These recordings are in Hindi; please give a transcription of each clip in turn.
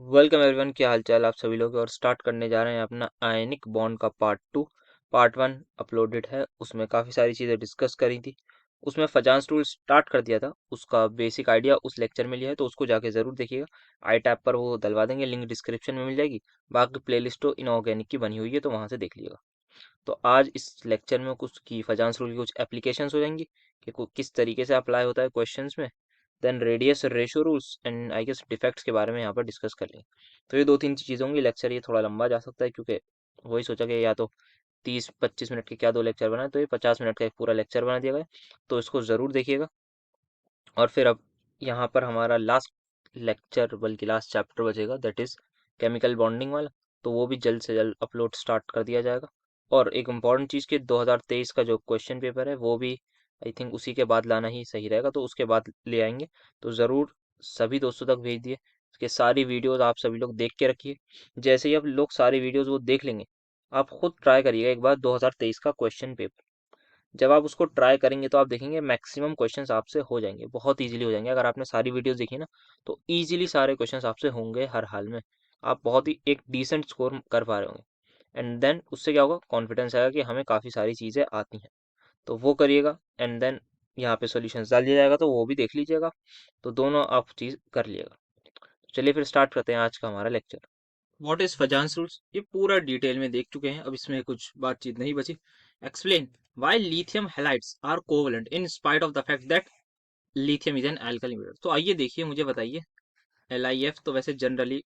वेलकम एवरीवन, क्या हाल चाल आप सभी लोग। और स्टार्ट करने जा रहे हैं अपना आयनिक बॉन्ड का पार्ट 2। पार्ट 1 अपलोडेड है, उसमें काफ़ी सारी चीज़ें डिस्कस करी थी। उसमें फजांस टूल स्टार्ट कर दिया था, उसका बेसिक आइडिया उस लेक्चर में लिया है, तो उसको जाके ज़रूर देखिएगा। आई टैब पर वो डलवा देंगे, लिंक डिस्क्रिप्शन में मिल जाएगी। बाकी प्लेलिस्ट तो इनऑर्गेनिक की बनी हुई है, तो वहाँ से देख लीजिएगा। तो आज इस लेक्चर में कुछ की फजांस रूल की कुछ एप्लीकेशंस हो जाएंगी कि किस तरीके से अप्लाई होता है क्वेश्चंस में। Then radius ratio rules and I guess defects के बारे में यहाँ पर डिस्कस कर लेंगे। तो ये 2-3 चीज़ होंगी। लेक्चर ये थोड़ा लंबा जा सकता है, क्योंकि वही सोचा कि या तो 30-25 मिनट के क्या 2 लेक्चर बनाए, तो ये 50 मिनट का एक पूरा लेक्चर बना दिया गया। तो इसको ज़रूर देखिएगा। और फिर अब यहाँ पर हमारा लास्ट लेक्चर बल्कि लास्ट चैप्टर बचेगा, दैट इज़ केमिकल बॉन्डिंग वाला। तो वो भी जल्द से जल्द अपलोड स्टार्ट कर दिया जाएगा। और एक इम्पॉर्टेंट चीज़ कि 2023 का जो क्वेश्चन पेपर है वो भी आई थिंक उसी के बाद लाना ही सही रहेगा, तो उसके बाद ले आएंगे। तो ज़रूर सभी दोस्तों तक भेज दिए। इसके सारी वीडियोज़ आप सभी लोग देख के रखिए। जैसे ही आप लोग सारी वीडियोज़ वो देख लेंगे, आप खुद ट्राई करिएगा एक बार 2023 का क्वेश्चन पेपर। जब आप उसको ट्राई करेंगे तो आप देखेंगे मैक्सिमम क्वेश्चंस आपसे हो जाएंगे, बहुत इजीली हो जाएंगे। अगर आपने सारी वीडियोस देखी ना, तो इजीली सारे क्वेश्चंस आपसे होंगे हर हाल में। आप बहुत ही एक डिसेंट स्कोर कर पा रहे होंगे। एंड देन उससे क्या होगा, कॉन्फिडेंस आएगा कि हमें काफ़ी सारी चीज़ें आती हैं। तो वो करिएगा। एंड देन यहाँ पे सॉल्यूशंस डाल दिया जाएगा, तो वो भी देख लीजिएगा। तो दोनों आप चीज़ कर लिएगा। चलिए फिर स्टार्ट करते हैं आज का हमारा lecture. What is Fajans rules, ये पूरा डिटेल में देख चुके हैं, अब इसमें कुछ बातचीत नहीं बची। Explain why lithium halides are covalent in spite of the fact that lithium is an alkali metal. तो आइए देखिए, मुझे बताइए। LiF तो वैसे जनरली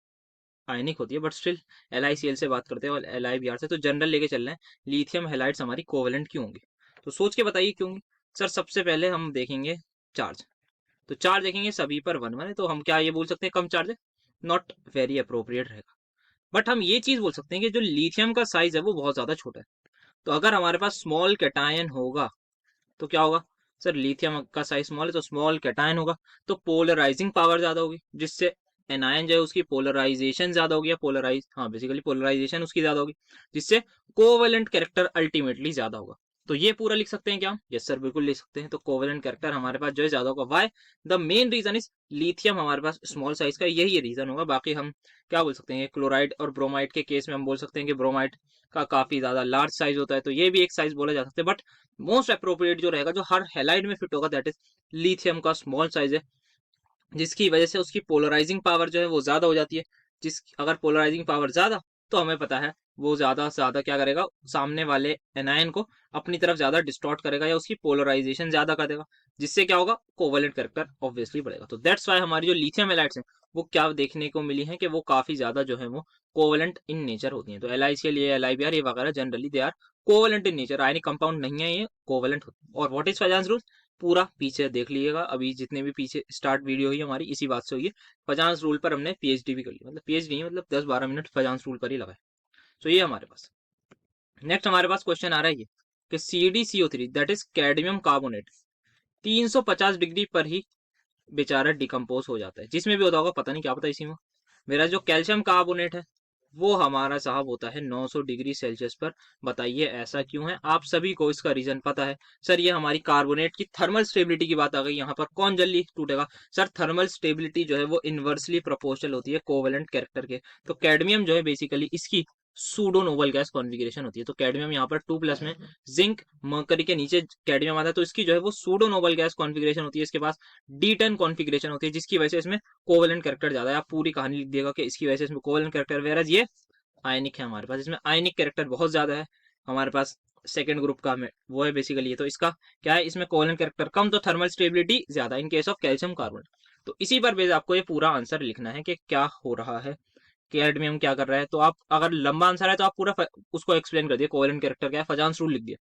आयनिक होती है, बट स्टिल LiCl से बात करते हैं और LiBr से, तो जनरल लेके चल रहे हैं। लिथियम हैलाइड्स हमारी कोवलेंट क्यों होंगी, तो सोच के बताइए क्यों होंगी। सर सबसे पहले हम देखेंगे चार्ज। तो चार्ज देखेंगे सभी पर 1-1 है, तो हम क्या ये बोल सकते हैं कम चार्ज है, नॉट वेरी अप्रोप्रिएट रहेगा। बट हम ये चीज बोल सकते हैं कि जो लिथियम का साइज है वो बहुत ज्यादा छोटा है। तो अगर हमारे पास स्मॉल कैटायन होगा तो क्या होगा। सर लिथियम का साइज स्मॉल है तो स्मॉल कैटायन होगा, तो पोलराइजिंग पावर ज्यादा होगी, जिससे एनायन जो है उसकी पोलराइजेशन ज्यादा होगी, या पोलराइज हाँ बेसिकली पोलराइजेशन उसकी ज्यादा होगी, जिससे कोवेलेंट कैरेक्टर अल्टीमेटली ज्यादा होगा। तो ये पूरा लिख सकते हैं क्या हम? यस सर बिल्कुल लिख सकते हैं। तो कोवेलेंट कैरेक्टर हमारे पास जो है ज्यादा होगा। Why the main reason is lithium हमारे पास स्मॉल साइज का, यही रीजन होगा। बाकी हम क्या बोल सकते हैं, क्लोराइड और ब्रोमाइड के केस में हम बोल सकते हैं कि ब्रोमाइड का काफी ज्यादा लार्ज साइज होता है, तो ये भी एक साइज बोला जा सकता है। बट मोस्ट अप्रोप्रिएट जो रहेगा, जो हर हेलाइड में फिट होगा, दैट इज लिथियम का स्मॉल साइज है, जिसकी वजह से उसकी पोलराइजिंग पावर जो है वो ज्यादा हो जाती है। जिस अगर पोलराइजिंग पावर ज्यादा, तो हमें पता है वो ज्यादा से ज्यादा क्या करेगा, सामने वाले एनायन को अपनी तरफ ज्यादा डिस्टॉर्ट करेगा, या उसकी पोलराइजेशन ज्यादा कर देगा, जिससे क्या होगा, कोवेलेंट कैरेक्टर ऑब्वियसली बढ़ेगा। तो दैट्स वाई हमारी जो लिथियम एलाइड्स हैं वो क्या देखने को मिली है कि वो काफी ज्यादा जो है वो कोवेलेंट इन नेचर होती हैं। तो LiCl ये LiBr ये वगैरह generally they are covalent in nature, ionic compound नहीं है, ये कोवेलेंट होते हैं। और व्हाट इज फजांस रूल, पूरा पीछे देख लीजिएगा। अभी जितने भी पीछे स्टार्ट वीडियो हुई हमारी इसी बात से हुई है। फजांस रूल पर हमने PhD भी कर ली, मतलब PhD नहीं, मतलब 10-12 मिनट फजांस रूल पर ही लगाए। तो ये हमारे पास नेक्स्ट हमारे पास क्वेश्चन आ रहा है ये कि CdCO3 that is cadmium carbonate 350 degree पर ही बेचारा डिकम्पोज हो जाता है। जिसमें भी होता होगा पता नहीं, क्या पता इसी में। मेरा जो कैल्शियम कार्बोनेट है वो हमारा साहब होता है 900 डिग्री सेल्सियस पर। बताइए ऐसा क्यों है, आप सभी को इसका रीजन पता है। सर ये हमारी कार्बोनेट की थर्मल स्टेबिलिटी की बात आ गई, यहाँ पर कौन जल्दी टूटेगा। सर थर्मल स्टेबिलिटी जो है वो इनवर्सली प्रोपोर्शनल होती है कोवेलेंट कैरेक्टर के। तो कैडमियम जो है बेसिकली इसकी सूडो नोबल गैस कॉन्फ़िगरेशन होती है। तो कैडमियम यहाँ पर 2+ में, जिंक मरकरी के नीचे कैडमियम आता है, तो इसकी जो है वो सूडो नोबल गैस कॉन्फ़िगरेशन होती है। इसके पास D10 कॉन्फ़िगरेशन होती है, जिसकी वजह से इसमें कोवेलेंट कैरेक्टर ज्यादा है। आप पूरी कहानी लिख दिएगा कि इसकी वजह से इसमें कोवेलेंट कैरेक्टर, वेरज ये आयनिक है हमारे पास, इसमें आयनिक कैरेक्टर बहुत ज्यादा है हमारे पास। सेकंड ग्रुप का में वो है बेसिकली, तो इसका क्या है, इसमें कोवेलेंट कैरेक्टर कम, तो थर्मल स्टेबिलिटी ज्यादा इन केस ऑफ कैल्शियम कार्बोनेट। तो इसी पर बेस आपको ये पूरा आंसर लिखना है कि क्या हो रहा है, कैडमियम क्या कर रहा है। तो आप अगर लंबा आंसर है तो आप पूरा उसको एक्सप्लेन कर दिया, कोवेलेंट कैरेक्टर क्या है, फजांस रूल लिख दिया।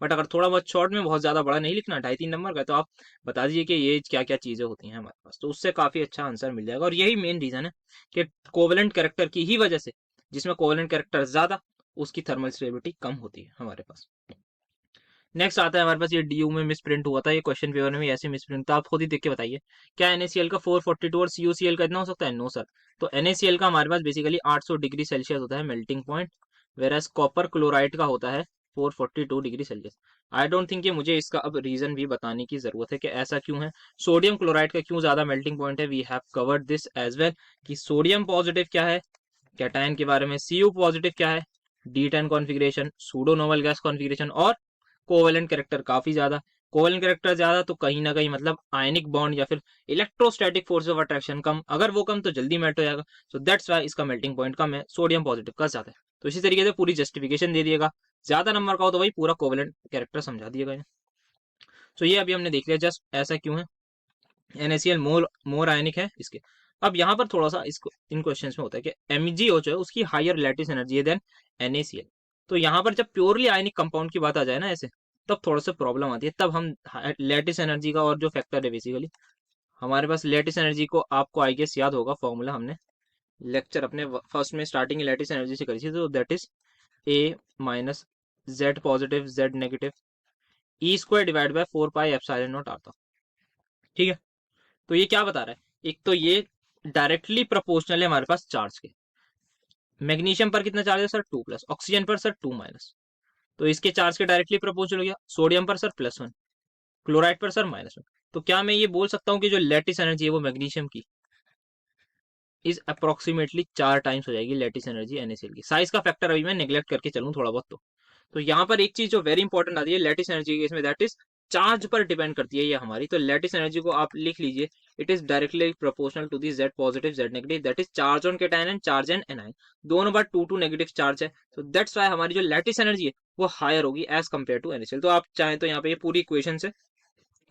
बट अगर थोड़ा बहुत शॉर्ट में, बहुत ज्यादा बड़ा नहीं लिखना, 2.5-3 नंबर का, तो आप बता दीजिए कि ये क्या क्या चीजें होती हैं हमारे पास, तो उससे काफी अच्छा आंसर मिल जाएगा। और यही मेन रीजन है कि कोवेलेंट कैरेक्टर की ही वजह से, जिसमें कोवेलेंट कैरेक्टर ज्यादा, उसकी थर्मल स्टेबिलिटी कम होती है हमारे पास। नेक्स्ट आता है हमारे पास, ये DU में मिस प्रिंट हुआ था, ये क्वेश्चन पेपर में ऐसे मिस प्रिंट था, आप खुद ही देख के बताइए। क्या NaCl का 442 और CuCl का इतना हो सकता है? No sir. तो NaCl का हमारे पास बेसिकली 800 डिग्री सेल्सियस होता है melting point, whereas copper chloride का होता है 442 degree Celsius. I don't think कि मुझे इसका अब रीजन भी बताने की जरूरत है कि ऐसा क्यों है, सोडियम क्लोराइड का क्यों ज्यादा मेल्टिंग पॉइंट है। We have covered this as well कि सोडियम पॉजिटिव क्या है, कैटायन के बारे में, Cu पॉजिटिव क्या है, D10 configuration, pseudo noble gas configuration, और कोवेलेंट कैरेक्टर काफी ज्यादा। कोवेलेंट कैरेक्टर ज्यादा तो कहीं ना कहीं मतलब आयनिक बॉन्ड या फिर इलेक्ट्रोस्टैटिक फोर्स ऑफ अट्रैक्शन कम, अगर वो कम तो जल्दी मेल्ट हो जाएगा। सो दैट्स वाई इसका मेल्टिंग पॉइंट कम है, सोडियम पॉजिटिव का ज्यादा है। तो इसी तरीके से पूरी जस्टिफिकेशन दे दिएगा, ज्यादा नंबर का हो तो भाई पूरा कोवेलेंट कैरेक्टर समझा दिएगा। सो ये अभी हमने देख लिया जस्ट ऐसा क्यों है, NaCl मोर मोर आयनिक है इसके। अब यहाँ पर थोड़ा सा इसको इन क्वेश्चंस में होता है कि MgO जो है उसकी हायर लैटिस एनर्जी है देन NaCl। तो यहाँ पर जब प्योरली आयनिक कंपाउंड की बात आ जाए ना ऐसे, तब थोड़ा सा प्रॉब्लम आती है, तब हम लैटिस एनर्जी का और जो फैक्टर है बेसिकली हमारे पास लैटिस एनर्जी को, आपको आई गेस याद होगा फॉर्मूला, हमने लेक्चर अपने फर्स्ट में स्टार्टिंग लैटिस एनर्जी से करी थी, तो that is A minus Z positive Z negative E² divide by 4 pi epsilon not आता। ठीक है, तो ये क्या बता रहा है, एक तो ये डायरेक्टली प्रोपोर्शनल है हमारे पास चार्ज के। मैग्नीशियम पर कितना चार्ज है सर 2+, ऑक्सीजन पर सर 2-, तो इसके चार्ज के डायरेक्टली प्रोपोर्शनल हो गया। सोडियम पर सर +1, क्लोराइड पर सर -1। तो क्या मैं ये बोल सकता हूँ कि जो लैटिस एनर्जी है वो मैग्नीशियम की इज अप्रोक्सीमेटली 4 टाइम्स हो जाएगी लैटिस एनर्जी NaCl की। साइज का फैक्टर अभी मैं नेग्लेक्ट करके चलूँ थोड़ा बहुत। तो यहाँ पर एक चीज जो वेरी इंपॉर्टेंट आती है लैटिस एनर्जी के इसमें, दैट इज चार्ज पर डिपेंड करती है ये हमारी। तो लैटिस एनर्जी को आप लिख लीजिए, it is directly proportional to the Z positive Z negative, that is charge on cation and charge an anion, दोनों बार 2 नेगेटिव चार्ज है। तो दैट्स वाई हमारी जो लैटिस एनर्जी है वो हायर होगी एज कम्पेयर टू NaCl। तो आप चाहें तो यहाँ पे ये पूरी इक्वेशन से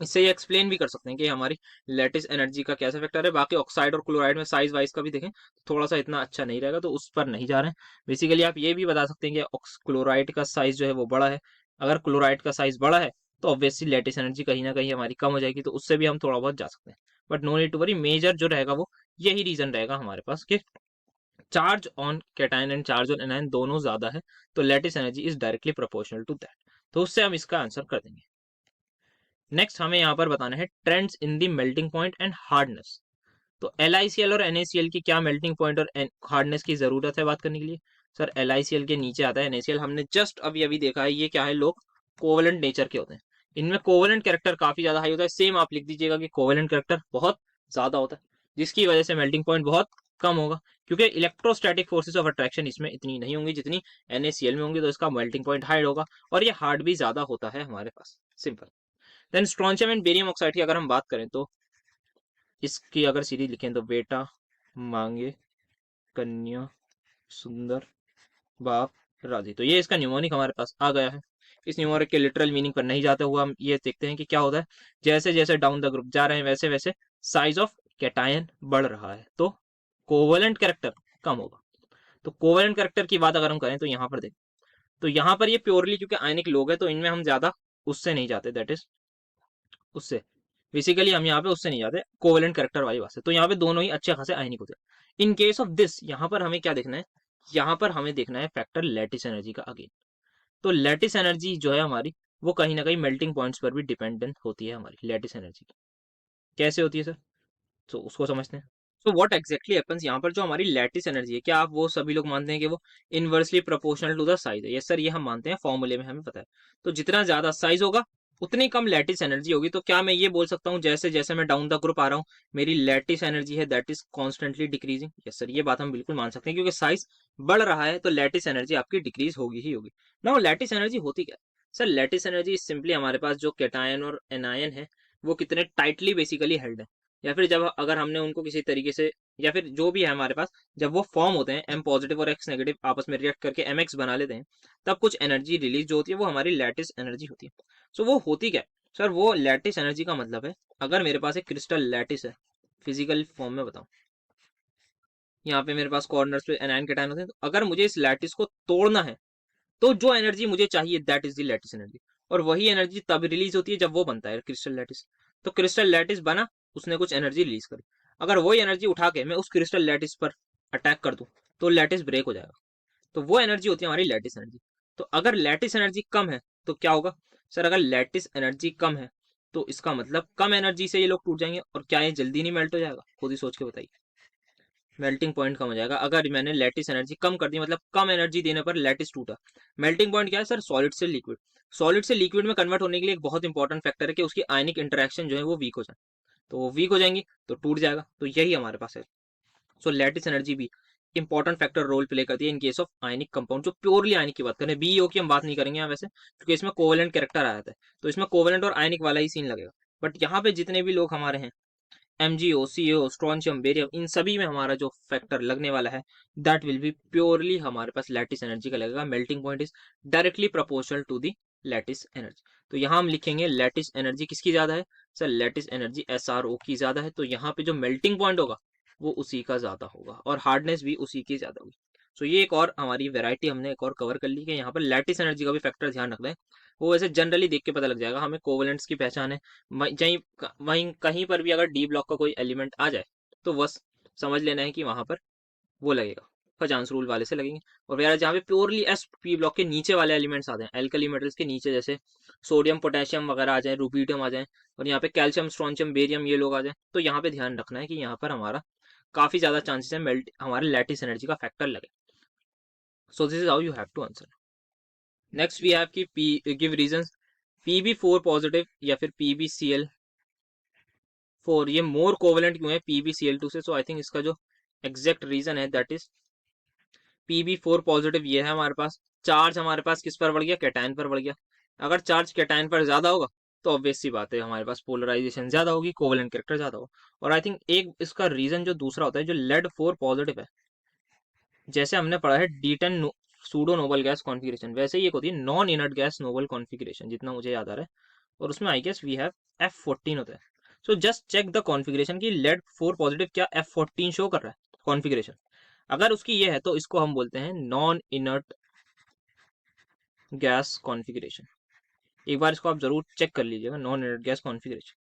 इससे ये एक्सप्लेन भी कर सकते हैं कि हमारी लैटिस एनर्जी का कैसा फैक्टर है। बाकी ऑक्साइड और क्लोराइड में साइज वाइज का भी देखें तो थोड़ा सा इतना अच्छा नहीं रहेगा, तो उस पर नहीं जा रहे हैं। बेसिकली आप ये भी बता सकते हैं कि क्लोराइड का साइज जो है वो बड़ा है, अगर क्लोराइड का साइज बड़ा है तो ऑब्वियसली लैटिस एनर्जी कहीं ना कहीं हमारी कम हो जाएगी, तो उससे भी हम थोड़ा बहुत जा सकते हैं। But no need to worry, major जो रहेगा वो यही रीजन रहेगा हमारे पास कि charge on cation and charge on anion दोनों ज्यादा है, तो lattice energy is directly proportional to that. तो उससे हम इसका आंसर कर देंगे। नेक्स्ट हमें यहाँ पर बताना है trends in the melting point and hardness. तो LiCl और NaCl की क्या मेल्टिंग पॉइंट और हार्डनेस की जरूरत है बात करने के लिए। सर LiCl के नीचे आता है NaCl, हमने जस्ट अभी अभी देखा है ये क्या है, लोग कोवेलेंट नेचर के होते हैं, इनमें कोवेलेंट कैरेक्टर काफी ज्यादा हाई होता है। सेम आप लिख दीजिएगा कि कोवेलेंट कैरेक्टर बहुत ज्यादा होता है, जिसकी वजह से मेल्टिंग पॉइंट बहुत कम होगा, क्योंकि इलेक्ट्रोस्टैटिक फोर्सेस ऑफ अट्रैक्शन इसमें इतनी नहीं होंगी जितनी NaCl में होंगी, तो इसका मेल्टिंग पॉइंट हाई होगा और ये हार्ड भी ज्यादा होता है हमारे पास, simple. Then strontium and barium oxide की अगर हम बात करें तो इसकी अगर सीरीज लिखें तो बेटा, मांगे, कन्या, सुंदर, बाप, राजी, तो ये इसका न्यूमोनिक हमारे पास आ गया है। इस न्यूमोनिक के लिटरल मीनिंग पर नहीं जाते हुए हम ये देखते हैं कि क्या होता है, जैसे जैसे डाउन द ग्रुप जा रहे हैं वैसे वैसे साइज ऑफ कैटायन बढ़ रहा है, तो कोवेलेंट कैरेक्टर कम होगा। तो कोवेलेंट कैरेक्टर की बात अगर हम करें तो यहाँ पर देखें, तो यहाँ पर ये प्योरली क्योंकि आयनिक लोग है तो इनमें हम ज्यादा उससे नहीं जाते, दैट इज उससे बेसिकली हम यहाँ पे उससे नहीं जाते कोवेलेंट कैरेक्टर वाली बात से। तो यहाँ पे दोनों ही अच्छे खासे आयनिक होते हैं। इन केस ऑफ दिस यहाँ पर हमें क्या देखना है, यहाँ पर हमें देखना है फैक्टर लैटिस एनर्जी का अगेन। तो लैटिस एनर्जी जो है हमारी वो कहीं ना कहीं मेल्टिंग पॉइंट्स पर भी डिपेंडेंट होती है हमारी लैटिस एनर्जी। कैसे होती है सर, तो उसको समझते हैं। सो व्हाट एग्जैक्टली हैपेंस, यहाँ पर जो हमारी लैटिस एनर्जी है, क्या आप वो सभी लोग मानते हैं कि वो inversely proportional to the size है। यस सर, ये हम मानते हैं, फॉर्मूले में हमें पता है। तो जितना ज्यादा साइज होगा उतनी कम लैटिस एनर्जी होगी। तो क्या मैं ये बोल सकता हूँ जैसे जैसे मैं डाउन द ग्रुप आ रहा हूँ मेरी लैटिस एनर्जी है that is constantly decreasing. Yes sir, ये बात हम बिल्कुल मान सकते हैं, क्योंकि साइज बढ़ रहा है तो लैटिस एनर्जी आपकी डिक्रीज होगी ही होगी। ना लैटिस एनर्जी होती क्या है सर, लैटिस एनर्जी सिंपली हमारे पास जो कैटायन और एनायन है वो कितने टाइटली बेसिकली हेल्ड है, या फिर जब अगर हमने उनको किसी तरीके से, या फिर जो भी है हमारे पास, जब वो फॉर्म होते हैं M पॉजिटिव और X नेगेटिव आपस में रिएक्ट करके MX बना लेते हैं, तब कुछ एनर्जी रिलीज जो होती है वो हमारी लैटिस एनर्जी होती है। सो वो होती क्या है सर, वो लैटिस एनर्जी का मतलब है अगर मेरे पास एक क्रिस्टल लैटिस है, फिजिकल फॉर्म में बताऊं, यहाँ पे मेरे पास कॉर्नर्स पे एनायन कैटायन होते हैं, तो अगर मुझे इस लैटिस को तोड़ना है तो जो एनर्जी मुझे चाहिए that is the lattice energy, और वही एनर्जी तब रिलीज होती है जब वो बनता है क्रिस्टल लैटिस। तो क्रिस्टल लैटिस बना, उसने कुछ एनर्जी रिलीज करी, अगर वही एनर्जी उठा के मैं उस क्रिस्टल लैटिस पर अटैक कर दूं तो लैटिस ब्रेक हो जाएगा। तो वो एनर्जी होती है हमारी लैटिस एनर्जी। तो अगर लैटिस एनर्जी कम है तो क्या होगा सर, अगर लैटिस एनर्जी कम है तो इसका मतलब कम एनर्जी से ये लोग टूट जाएंगे, और क्या ये जल्दी नहीं मेल्ट हो जाएगा, खुद ही सोच के बताइए। मेल्टिंग पॉइंट कम हो जाएगा। अगर मैंने लैटिस एनर्जी कम कर दी, मतलब कम एनर्जी देने पर लैटिस टूटा। मेल्टिंग पॉइंट क्या है सर? सॉलिड से लिक्विड। सॉलिड से लिक्विड में कन्वर्ट होने के लिए एक बहुत इंपॉर्टेंट फैक्टर है कि उसकी आयनिक इंटरेक्शन जो है वो वीक हो जाए। तो वो वीक हो जाएंगी तो टूट जाएगा। तो यही हमारे पास है। सो लैटिस एनर्जी भी इंपॉर्टेंट फैक्टर रोल प्ले करती है इन केस ऑफ आयनिक कंपाउंड। जो प्योरली आयनिक की बात करें, बीईओ की हम बात नहीं करेंगे यहाँ वैसे, क्योंकि इसमें कोवेलेंट कैरेक्टर आ जाता है, तो इसमें कोवेलेंट और आयनिक वाला ही सीन लगेगा। बट यहाँ पे जितने भी लोग हमारे हैं, एमजीओ, सीओ, स्ट्रॉन्शियम, बेरियम, इन सभी में हमारा जो फैक्टर लगने वाला है दैट विल बी प्योरली हमारे पास लैटिस एनर्जी का लगेगा। Melting point is directly proportional to the lattice energy. तो यहाँ हम लिखेंगे लैटिस एनर्जी किसकी ज्यादा है सर? लैटिस एनर्जी एसआरओ की ज्यादा है। तो यहाँ पे जो मेल्टिंग पॉइंट होगा वो उसी का ज्यादा होगा और हार्डनेस भी उसी की ज्यादा होगी। सो ये एक और हमारी वेराइटी हमने एक और कवर कर ली कि यहाँ पर लैटिस एनर्जी का भी फैक्टर ध्यान रखना है। वो वैसे जनरली देख के पता लग जाएगा हमें। कोवेलेंट्स की पहचान है, वहीं वहीं कहीं पर भी अगर डी ब्लॉक का कोई एलिमेंट आ जाए तो बस समझ लेना है कि वहां पर वो लगेगा, फजांस रूल वाले से लगेंगे। और वगैरह जहाँ पे प्योरली एस पी ब्लॉक के नीचे वाले एलिमेंट्स आते हैं, एल्कली मेटल्स के नीचे, जैसे सोडियम पोटेशियम वगैरह आ जाए, रुबीडियम आ जाए, और यहाँ पे कैल्शियम, स्ट्रॉन्शियम, बेरियम ये लोग आ जाए, तो यहाँ पे ध्यान रखना है कि यहाँ पर हमारा काफी ज्यादा चांसेस है मेल्ट हमारे लैटिस एनर्जी का फैक्टर लगे। So this is how you have to answer. Next we have की पी गिव रीजंस। Pb4 पॉजिटिव या फिर PbCl4 ये मोर कोवेलेंट क्यों है PbCl2 से? सो आई थिंक इसका जो एग्जैक्ट रीजन है दैट इज Pb4 पॉजिटिव ये है हमारे पास। चार्ज हमारे पास किस पर बढ़ गया? कैटायन पर बढ़ गया। अगर चार्ज कैटायन पर ज्यादा होगा तो ऑब्वियस सी बात है हमारे पास पोलराइजेशन ज्यादा होगी, कोवेलेंट कैरेक्टर ज्यादा होगा। और आई थिंक एक इसका रीजन जो दूसरा होता है, जो लेड 4 पॉजिटिव है, जैसे हमने पढ़ा है D10 pseudo noble gas configuration, वैसे ही एक होती है non inert gas noble configuration, जितना मुझे याद आ रहा है, और उसमें I guess we have F14 होता है। So just check the configuration की लेड 4 पॉजिटिव क्या F14 शो कर रहा है कॉन्फिगरेशन। अगर उसकी ये है तो इसको हम बोलते हैं नॉन इनर्ट गैस कॉन्फिगरेशन। एक बार इसको आप जरूर चेक कर लीजिएगा, non inert gas configuration.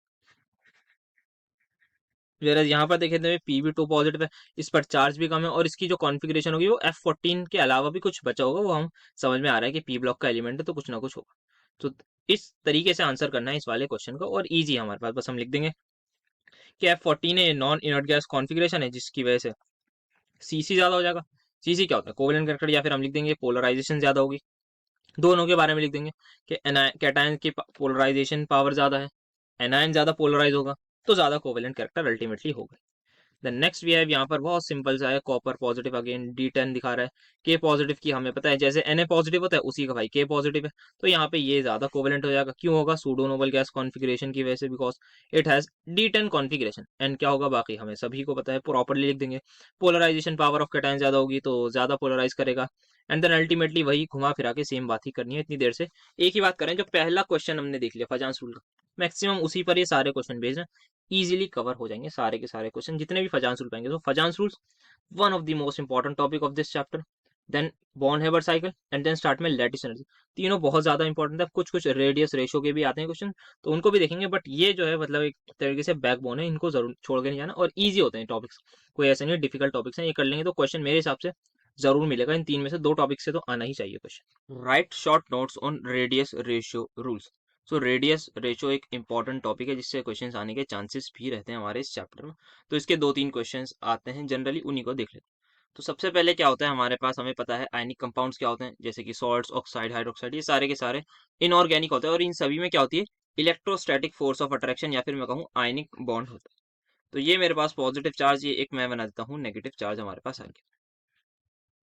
Whereas यहाँ पर देखें तो Pb2 पॉजिटिव है, इस पर चार्ज भी कम है, और इसकी जो कॉन्फ़िगरेशन होगी वो F14 के अलावा भी कुछ बचा होगा, वो हम समझ में आ रहा है कि पी ब्लॉक का एलिमेंट है तो कुछ ना कुछ होगा। तो इस तरीके से आंसर करना है इस वाले क्वेश्चन का, और इजी है हमारे पास। बस हम लिख देंगे कि F14 है, नॉन इनर्ट गैस कॉन्फ़िगरेशन है, जिसकी वजह से Cc ज्यादा हो जाएगा। Cc क्या होता है? कोवेलेंट कैरेक्टर, या फिर हम लिख देंगे पोलराइजेशन ज्यादा होगी। दोनों के बारे में लिख देंगे कि कैटायन की पोलराइजेशन पावर ज्यादा है, एनायन ज्यादा पोलराइज होगा, तो ज्यादा कोवेलेंट कैरेक्टर अल्टीमेटली होगा। देन नेक्स्ट वी हैव यहाँ पर बहुत सिंपल सा है, कॉपर पॉजिटिव अगेन D10 दिखा रहा है। के पॉजिटिव की हमें पता है, जैसे Na पॉजिटिव होता है उसी का भाई के पॉजिटिव है, तो यहाँ पे ये ज्यादा कोवेलेंट हो जाएगा। क्यों होगा? सूडो नोबल गैस कॉन्फिगरेशन की वजह से, because it has D10 configuration. And क्या होगा बाकी हमें सभी को पता है, प्रॉपरली लिख देंगे। पोलराइजेशन पावर ऑफ कैटायन ज्यादा होगी तो ज्यादा पोलराइज करेगा। एंड देन अल्टीमेटली वही घुमा फिरा के सेम बात ही करनी है इतनी देर से। एक ही बात करें, जो पहला क्वेश्चन हमने देख लिया फजांस रूल का, मैक्सिमम उसी पर ये सारे क्वेश्चन भेज रहे हैं, इजीली कवर हो जाएंगे सारे के सारे क्वेश्चन जितने भी फजांस रूल पाएंगे। तो Fajans rules one of the most important topic of this chapter. Then Born Haber cycle, and then start में लैटिस एनर्जी। तीनों बहुत ज्यादा इंपॉर्टेंट है। कुछ कुछ रेडियस रेशो के भी आते हैं क्वेश्चन, तो उनको भी देखेंगे, बट ये जो है मतलब एक तरीके से बैकबोन है, इनको जरूर छोड़ के नहीं जाना। और ईजी होते हैं टॉपिक्स, कोई ऐसे नहीं डिफिकल्ट टॉपिक्स हैं, ये कर लेंगे तो क्वेश्चन मेरे हिसाब से जरूर मिलेगा। इन तीन में से दो टॉपिक से तो आना ही चाहिए question. Right short notes on radius ratio rules. So radius ratio एक इंपॉर्टेंट टॉपिक है जिससे क्वेश्चंस आने के चांसेस भी रहते हैं हमारे इस चैप्टर में। तो इसके दो तीन क्वेश्चंस आते हैं जनरली, उन्हीं को देख लेते हैं। तो सबसे पहले क्या होता है हमारे पास, हमें पता है आयनिक कंपाउंड्स क्या होते हैं, जैसे कि सॉल्ट्स, ऑक्साइड, हाइड्रोक्साइड, ये सारे के सारे इनऑर्गेनिक होते हैं, और इन सभी में क्या होती है? इलेक्ट्रोस्टैटिक फोर्स ऑफ अट्रैक्शन, या फिर मैं कहूँ आयनिक बॉन्ड होता है। तो ये मेरे पास पॉजिटिव चार्ज, ये एक मैं बना देता हूँ नेगेटिव चार्ज हमारे पास आ गया।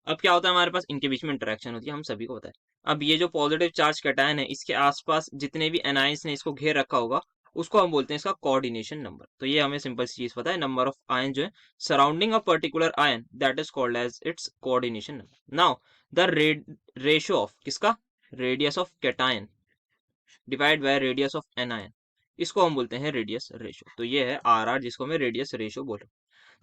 अब क्या होता है हमारे पास? इनके बीच में इंटरेक्शन होती है, हम सभी को पता है। अब ये जो पॉजिटिव चार्ज कैटायन है, इसके आसपास जितने भी एनायंस ने इसको घेर रखा होगा, उसको हम बोलते हैं इसका कोऑर्डिनेशन नंबर। तो ये हमें सिंपल सी चीज पता है, नंबर ऑफ आयन जो है surrounding a particular ion, that is called as its coordination number. Now the ratio of किसका? Radius of cation divide by radius of anion, इसको हम बोलते हैं रेडियस रेशियो। तो ये है आर, जिसको मैं रेडियस रेशियो बोल रहा हूँ।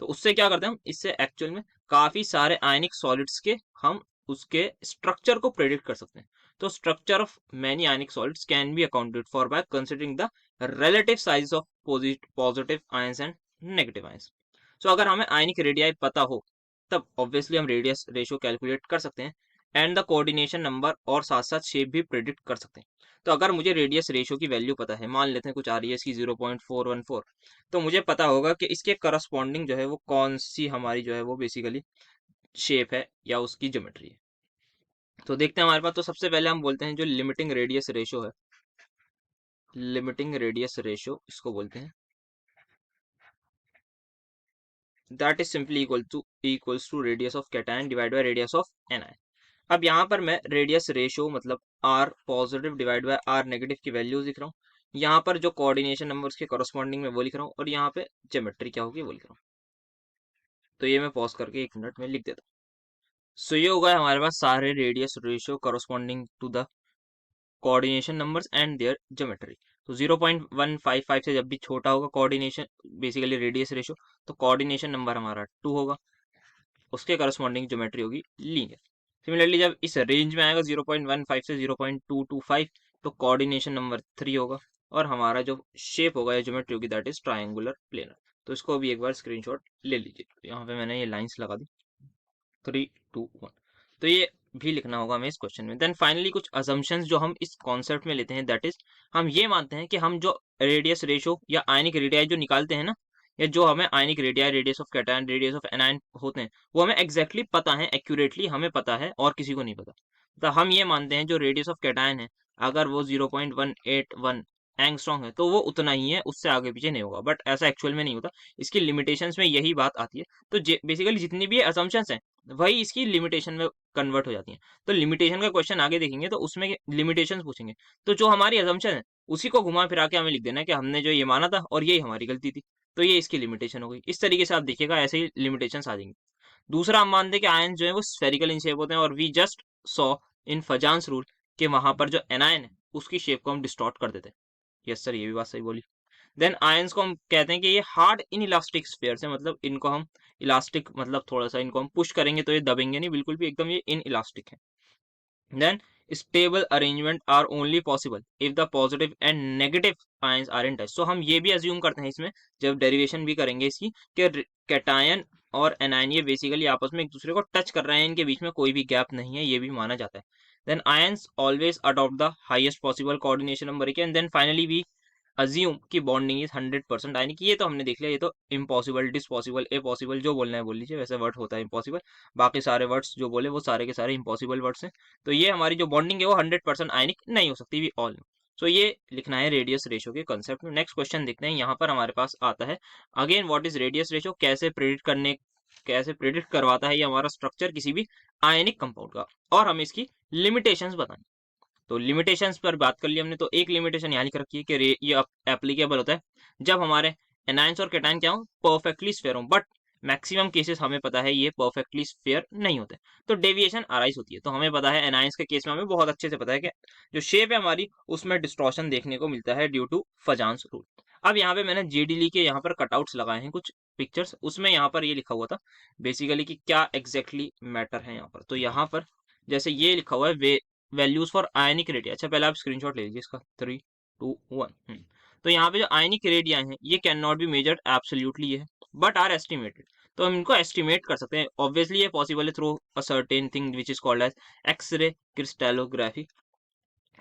तो उससे क्या करते हैं हम? इससे एक्चुअल में काफी सारे आयनिक सॉलिड्स के हम उसके स्ट्रक्चर को प्रेडिक्ट कर सकते हैं। तो structure of many ionic solids can be accounted for by considering the relative size of positive ions and negative ions. So अगर हमें आयनिक रेडियाई पता हो तब ऑब्वियसली हम रेडियस रेशियो कैलकुलेट कर सकते हैं। एंड द कोऑर्डिनेशन नंबर, और साथ साथ शेप भी प्रिडिक्ट कर सकते हैं। तो अगर मुझे रेडियस रेशियो की वैल्यू पता है, मान लेते हैं कुछ आ रही है इसकी 0.414, तो मुझे पता होगा कि इसके करस्पॉन्डिंग जो है वो कौन सी हमारी जो है वो बेसिकली शेप है या उसकी ज्योमेट्री है। तो देखते हैं हमारे पास, तो सबसे पहले हम बोलते हैं जो लिमिटिंग रेडियस रेशियो है, लिमिटिंग रेडियस रेशियो इसको बोलते हैं, that is simply equals to radius of cation divide by radius of anion. अब यहाँ पर मैं रेडियस रेशियो मतलब R positive divide by R negative की वैल्यूज लिख रहा हूँ, यहाँ पर जो कोऑर्डिनेशन नंबर्स के करस्पॉन्डिंग में वो लिख रहा हूँ, और यहाँ पे ज्योमेट्री क्या होगी वो लिख रहा हूँ। तो ये मैं पॉज करके 1 मिनट में लिख देता हूँ। सो ये होगा हमारे पास सारे radius ratio corresponding to the coordination numbers and their geometry. तो 0.155 से जब भी छोटा होगा कोऑर्डिनेशन बेसिकली रेडियस रेशियो, तो कोऑर्डिनेशन नंबर हमारा 2 होगा, उसके करस्पॉन्डिंग ज्योमेट्री होगी लीनियर। सिमिलरली जब इस रेंज में आएगा 0.15 से 0.225, तो कोऑर्डिनेशन नंबर 3 होगा, और हमारा जो शेप होगा या ज्योमेट्री होगी दैट इज ट्रायंगुलर प्लेनर। तो इसको भी एक बार स्क्रीनशॉट ले लीजिए। तो यहाँ पे मैंने ये लाइंस लगा दी, 3 2 1। तो ये भी लिखना होगा हमें इस क्वेश्चन में। देन फाइनली कुछ अजम्पशंस जो हम इस कॉन्सेप्ट में लेते हैं, दैट इज हम ये मानते हैं कि हम जो रेडियस रेशो या आयनिक रेडियाई जो निकालते हैं ना, या जो हमें ionic radii, radius of cation, radius of anion होते हैं, वो हमें एग्जैक्टली पता है, एक्यूरेटली हमें पता है और किसी को नहीं पता। तो हम ये मानते हैं जो रेडियस ऑफ कैटायन है, अगर वो 0.181 एंगस्ट्रॉम है तो वो उतना ही है, उससे आगे पीछे नहीं होगा। बट ऐसा एक्चुअल में नहीं होता, इसकी लिमिटेशंस में यही बात आती है। तो बेसिकली जितनी भी असम्पशंस हैं वही इसकी लिमिटेशन में कन्वर्ट हो जाती हैं। तो लिमिटेशन का क्वेश्चन आगे देखेंगे तो उसमें लिमिटेशंस पूछेंगे, तो जो हमारी असम्पशन है उसी को घुमा फिरा के हमें लिख देना है कि हमने जो ये माना था और यही हमारी गलती थी, तो ये इसकी लिमिटेशन हो गई। इस तरीके से आप देखिएगा, ऐसे ही लिमिटेशंस आ जाएंगी। दूसरा, हम मानते हैं कि आयन जो है वो स्फेरिकल इन शेप होते हैं, और we just saw in Fajans rule कि वहां पर जो एनायन है उसकी शेप को हम डिस्टॉर्ट कर देते हैं। यस सर, ये भी बात सही बोली। देन आयंस को हम कहते हैं कि ये हार्ड इन इलास्टिक स्फीयर्स है, मतलब इनको हम इलास्टिक मतलब थोड़ा सा इनको हम पुश करेंगे तो ये दबेंगे नहीं बिल्कुल भी, एकदम ये इन इलास्टिक है। Then stable arrangement are only possible if the positive and negative ions are in touch. So हम ये भी अज्यूम करते हैं इसमें, जब डेरिवेशन भी करेंगे इसकी, कि कैटायन और एनायन ये बेसिकली आपस में एक दूसरे को टच कर रहे हैं, इनके बीच में कोई भी गैप नहीं है, ये भी माना जाता है। Then ions always adopt the highest possible coordination number, and then finally we assume कि बॉन्डिंग इज 100%। यानी कि ये तो हमने देख लिया, ये तो इम्पॉसिबल, डिसपॉसिबल, ए पॉसिबल, जो बोलना है बोल लीजिए, वैसे वर्ड होता है इम्पॉसिबल। बाकी सारे वर्ड्स जो बोले वो सारे के सारे इम्पॉसिबल वर्ड्स हैं। तो ये हमारी जो बॉन्डिंग है वो 100% आयनिक नहीं हो सकती, वी ऑल नो। सो ये लिखना है रेडियस रेशो के कंसेप्ट में। नेक्स्ट क्वेश्चन देखते हैं, यहाँ पर हमारे पास आता है again what is radius ratio, कैसे प्रिडिक्ट करवाता है ये हमारा स्ट्रक्चर किसी भी आयनिक कंपाउंड का, और हमें इसकी लिमिटेशंस बतानी। तो लिमिटेशंस पर बात कर ली हमने, तो एक लिमिटेशन यहाँ लिख रखी है कि ये एप्लीकेबल होता है जब हमारे एनायंस और कैटायन क्या हो, परफेक्टली स्फेयर हो। बट मैक्सिमम केसेस हमें पता है ये परफेक्टली स्फेयर नहीं होते, तो डेविएशन अराइज होती है। तो हमें पता है एनायंस के केस में हमें बहुत अच्छे से पता है कि जो शेप है हमारी उसमें डिस्टॉर्शन देखने को मिलता है ड्यू टू फजान्स रूल। अब यहाँ पे मैंने जेडी के यहाँ पर कटआउट्स लगाए हैं कुछ पिक्चर्स, उसमें यहाँ पर ये लिखा हुआ था बेसिकली कि क्या एग्जैक्टली मैटर है यहाँ पर। तो यहाँ पर जैसे ये लिखा हुआ है वैल्यूज फॉर आयनिक रेडिया। अच्छा पहले आप स्क्रीनशॉट ले लीजिए इसका, 3 2 1। तो यहाँ पे जो आयनिक रेडिया है ये can not be measured absolutely है, बट आर एस्टिमेटेड। तो हम इनको एस्टिमेट कर सकते हैं, ऑब्वियसली ये पॉसिबल है through a certain thing which is called as x-ray crystallography.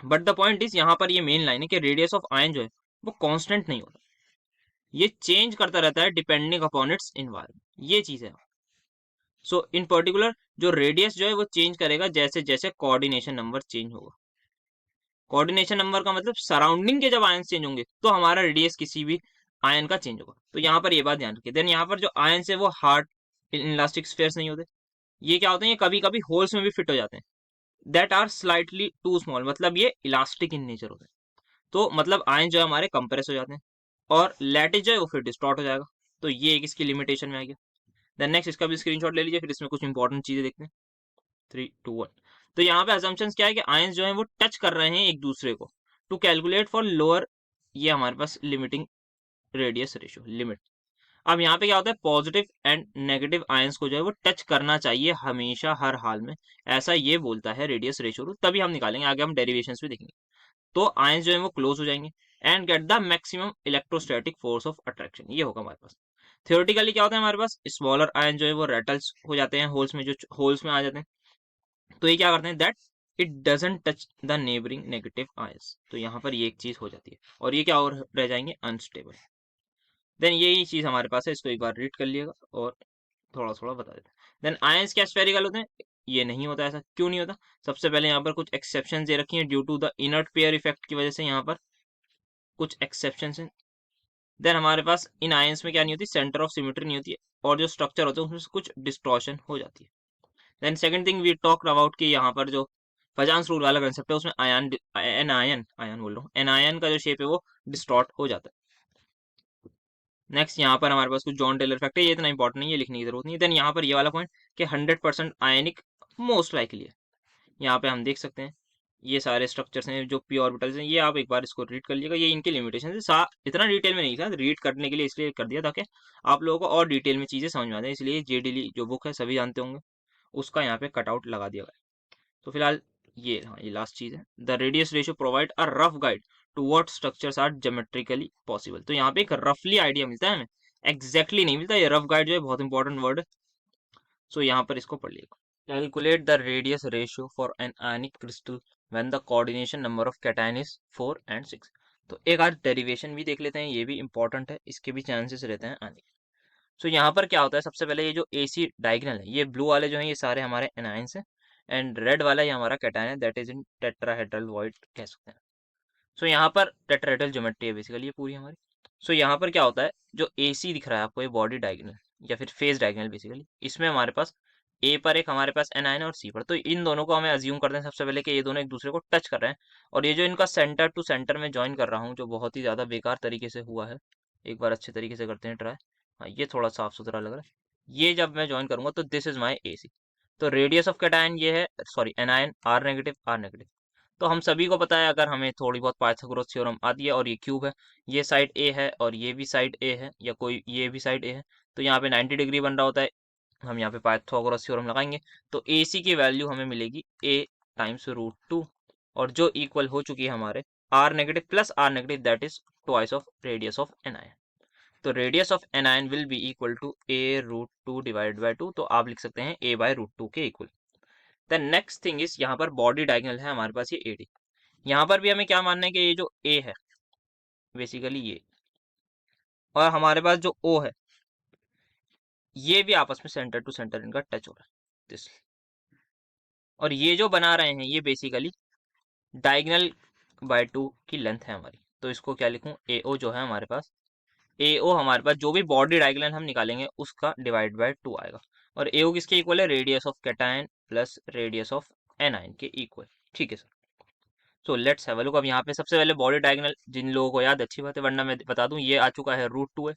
But the point is यहाँ पर ये मेन लाइन है कि रेडियस ऑफ आयन जो है वो कांस्टेंट नहीं होता, ये चेंज करता रहता है डिपेंडिंग अपॉन इट्स इन्वायरमेंट, ये चीज है। सो इन पर्टिकुलर जो रेडियस जो है वो चेंज करेगा जैसे जैसे कोऑर्डिनेशन नंबर चेंज होगा। कोऑर्डिनेशन नंबर का मतलब सराउंडिंग के जब आयन चेंज होंगे तो हमारा रेडियस किसी भी आयन का चेंज होगा। तो यहाँ पर ये बात ध्यान रखिए। देन यहाँ पर जो आयन है वो हार्ड इलास्टिक स्फीयर्स नहीं होते, ये क्या होते हैं, ये कभी कभी होल्स में भी फिट हो जाते हैं, that are slightly too small, मतलब ये इलास्टिक इन नेचर होते हैं। तो मतलब आयन जो है हमारे कंप्रेस हो जाते हैं, और लैटिस जो है वो फिर डिस्टॉर्ट हो जाएगा। तो ये एक इसकी लिमिटेशन में आ गया। देन नेक्स्ट इसका भी स्क्रीनशॉट ले लीजिए, फिर इसमें कुछ इंपॉर्टेंट चीजें देखते हैं। 3 2 1। तो यहाँ पे असम्पशंस क्या है कि आयंस जो है वो टच कर रहे हैं एक दूसरे को टू कैलकुलेट फॉर लोअर, ये हमारे पास लिमिटिंग रेडियस रेशियो लिमिट। अब यहाँ पे क्या होता है, पॉजिटिव एंड नेगेटिव आयंस को जो है वो टच करना चाहिए हमेशा हर हाल में, ऐसा ये बोलता है रेडियस रेशियो रूल। तभी हम निकालेंगे, आगे हम डेरिवेशंस भी देखेंगे। तो आयंस जो है वो क्लोज हो जाएंगे and get the maximum electrostatic force of attraction, ये होगा हमारे पास। थियोरेटिकली क्या होता है, हमारे पास स्मॉलर आयन जो है वो रेटल्स हो जाते हैं होल्स में, जो होल्स में आ जाते हैं। तो ये क्या करते हैं, that it doesn't touch the neighbouring negative ions. तो यहाँ पर ये एक चीज हो जाती है, और ये क्या और रह जाएंगे, अनस्टेबल। देन यही चीज हमारे पास है, इसको एक बार रीड कर लिएगा और थोड़ा थोड़ा बता देते हैं। देन आयंस क्या स्फेरिकल होते हैं, ये नहीं होता, ऐसा क्यों नहीं होता। सबसे पहले यहाँ पर कुछ एक्सेप्शन दे रखी है, due to the inert pair effect की वजह से यहाँ पर कुछ एक्सेप्शन है। देन हमारे पास इन आयंस में क्या नहीं होती, सेंटर ऑफ सिमेट्री नहीं होती है, और जो स्ट्रक्चर होते हैं उसमें कुछ डिस्टॉर्शन हो जाती है। Then second thing we talk about कि यहाँ पर जो फजांस रूल वाला कंसेप्ट है उसमें आयन एन आयन आयन बोल रहा हूँ, एन आयन का जो शेप है वो डिस्टॉर्ट हो जाता है। नेक्स्ट यहाँ पर हमारे पास कुछ जॉन टेलर इफेक्ट है, ये इतना इंपॉर्टेंट नहीं है, लिखने की जरूरत नहीं है। देन यहाँ पर ये वाला पॉइंट कि 100% आयनिक मोस्ट लाइकली है, यहाँ पे हम देख सकते हैं ये सारे स्ट्रक्चर्स हैं जो पी ऑर्बिटल्स हैं, ये आप एक बार इसको रीड कर लीजिएगा, ये इनके लिमिटेशन है। इतना डिटेल में नहीं था, रीड करने के लिए इसलिए कर दिया ताकि आप लोगों को और डिटेल में चीजें समझ में आ जाए, इसलिए जेडीली जो बुक है सभी जानते होंगे, उसका यहाँ पे कटआउट लगा दिया गया। तो फिलहाल ये, हाँ ये लास्ट चीज है, the radius ratio provide a rough guide to what structures are geometrically possible. तो यहाँ पे एक रफली आइडिया मिलता है हमें, एग्जैक्टली नहीं मिलता, ये रफ गाइड जो है बहुत इंपॉर्टेंट वर्ड है। सो यहाँ पर इसको पढ़ लिएगा। Calculate the radius ratio for an ionic crystal when the coordination number of cation is 4 and 6। तो एक आज डेरिवेशन भी देख लेते हैं, ये भी इंपॉर्टेंट है, इसके भी चांसेस रहते हैं आने के। सो यहाँ पर क्या होता है, सबसे पहले ये जो AC डायगोनल है, ये ब्लू वाले जो है ये सारे हमारे एनायंस हैं, एंड रेड वाला ये हमारा कैटायन है, that is in tetrahedral void कह सकते हैं। सो यहाँ पर टेट्राहेड्रल ज्योमेट्री है बेसिकली ये पूरी हमारी। सो यहाँ पर क्या होता है, जो AC दिख रहा है आपको, ये बॉडी डायगोनल या फिर फेस डायगोनल बेसिकली, इसमें हमारे पास ए पर एक हमारे पास एनायन और सी पर, तो इन दोनों को हमें अज्यूम करते हैं सबसे पहले कि ये दोनों एक दूसरे को टच कर रहे हैं, और ये जो इनका सेंटर टू सेंटर में ज्वाइन कर रहा हूँ, जो बहुत ही ज्यादा बेकार तरीके से हुआ है, एक बार अच्छे तरीके से करते हैं ट्राई। हाँ ये थोड़ा साफ सुथरा लग रहा है, ये जब मैं ज्वाइन करूंगा तो दिस इज माई AC। तो रेडियस ऑफ कैटायन ये है, sorry anion, r negative r negative. तो हम सभी को पता है, अगर हमें थोड़ी बहुत पाइथागोरस थ्योरम आती है, और ये क्यूब है, ये साइड ए है और ये भी साइड ए है, या कोई ये भी साइड ए है, तो यहाँ पे 90 डिग्री बन रहा होता है, हम यहाँ पे पाइथागोरस थ्योरम लगाएंगे, तो AC की वैल्यू हमें मिलेगी A टाइम्स √2, और जो इक्वल हो चुकी है हमारे r negative plus r negative, that is twice of radius of anion. तो radius of anion will be equal to A√2 divide by 2, तो आप लिख सकते हैं A/√2 के equal. Then next thing is, यहाँ पर बॉडी डायगोनल है हमारे पास ये AD, यहाँ पर भी हमें क्या मानना है कि ये जो A है बेसिकली ये, और हमारे पास जो O है, ये भी आपस में सेंटर टू सेंटर इनका टच हो रहा है दिस, और ये जो बना रहे हैं ये बेसिकली डायगोनल बाय 2 की लेंथ है हमारी। तो इसको क्या लिखूं, AO जो है हमारे पास, AO हमारे पास जो भी बॉडी डायगोनल हम निकालेंगे उसका डिवाइड बाय 2 आएगा, और AO किसके इक्वल है, radius of cation plus radius of anion के इक्वल। ठीक है sir. So let's have a look. अब यहाँ पे सबसे पहले बॉडी डायगोनल जिन लोगों को याद, अच्छी बात है, वरना मैं बता दूं ये आ चुका है √2 है,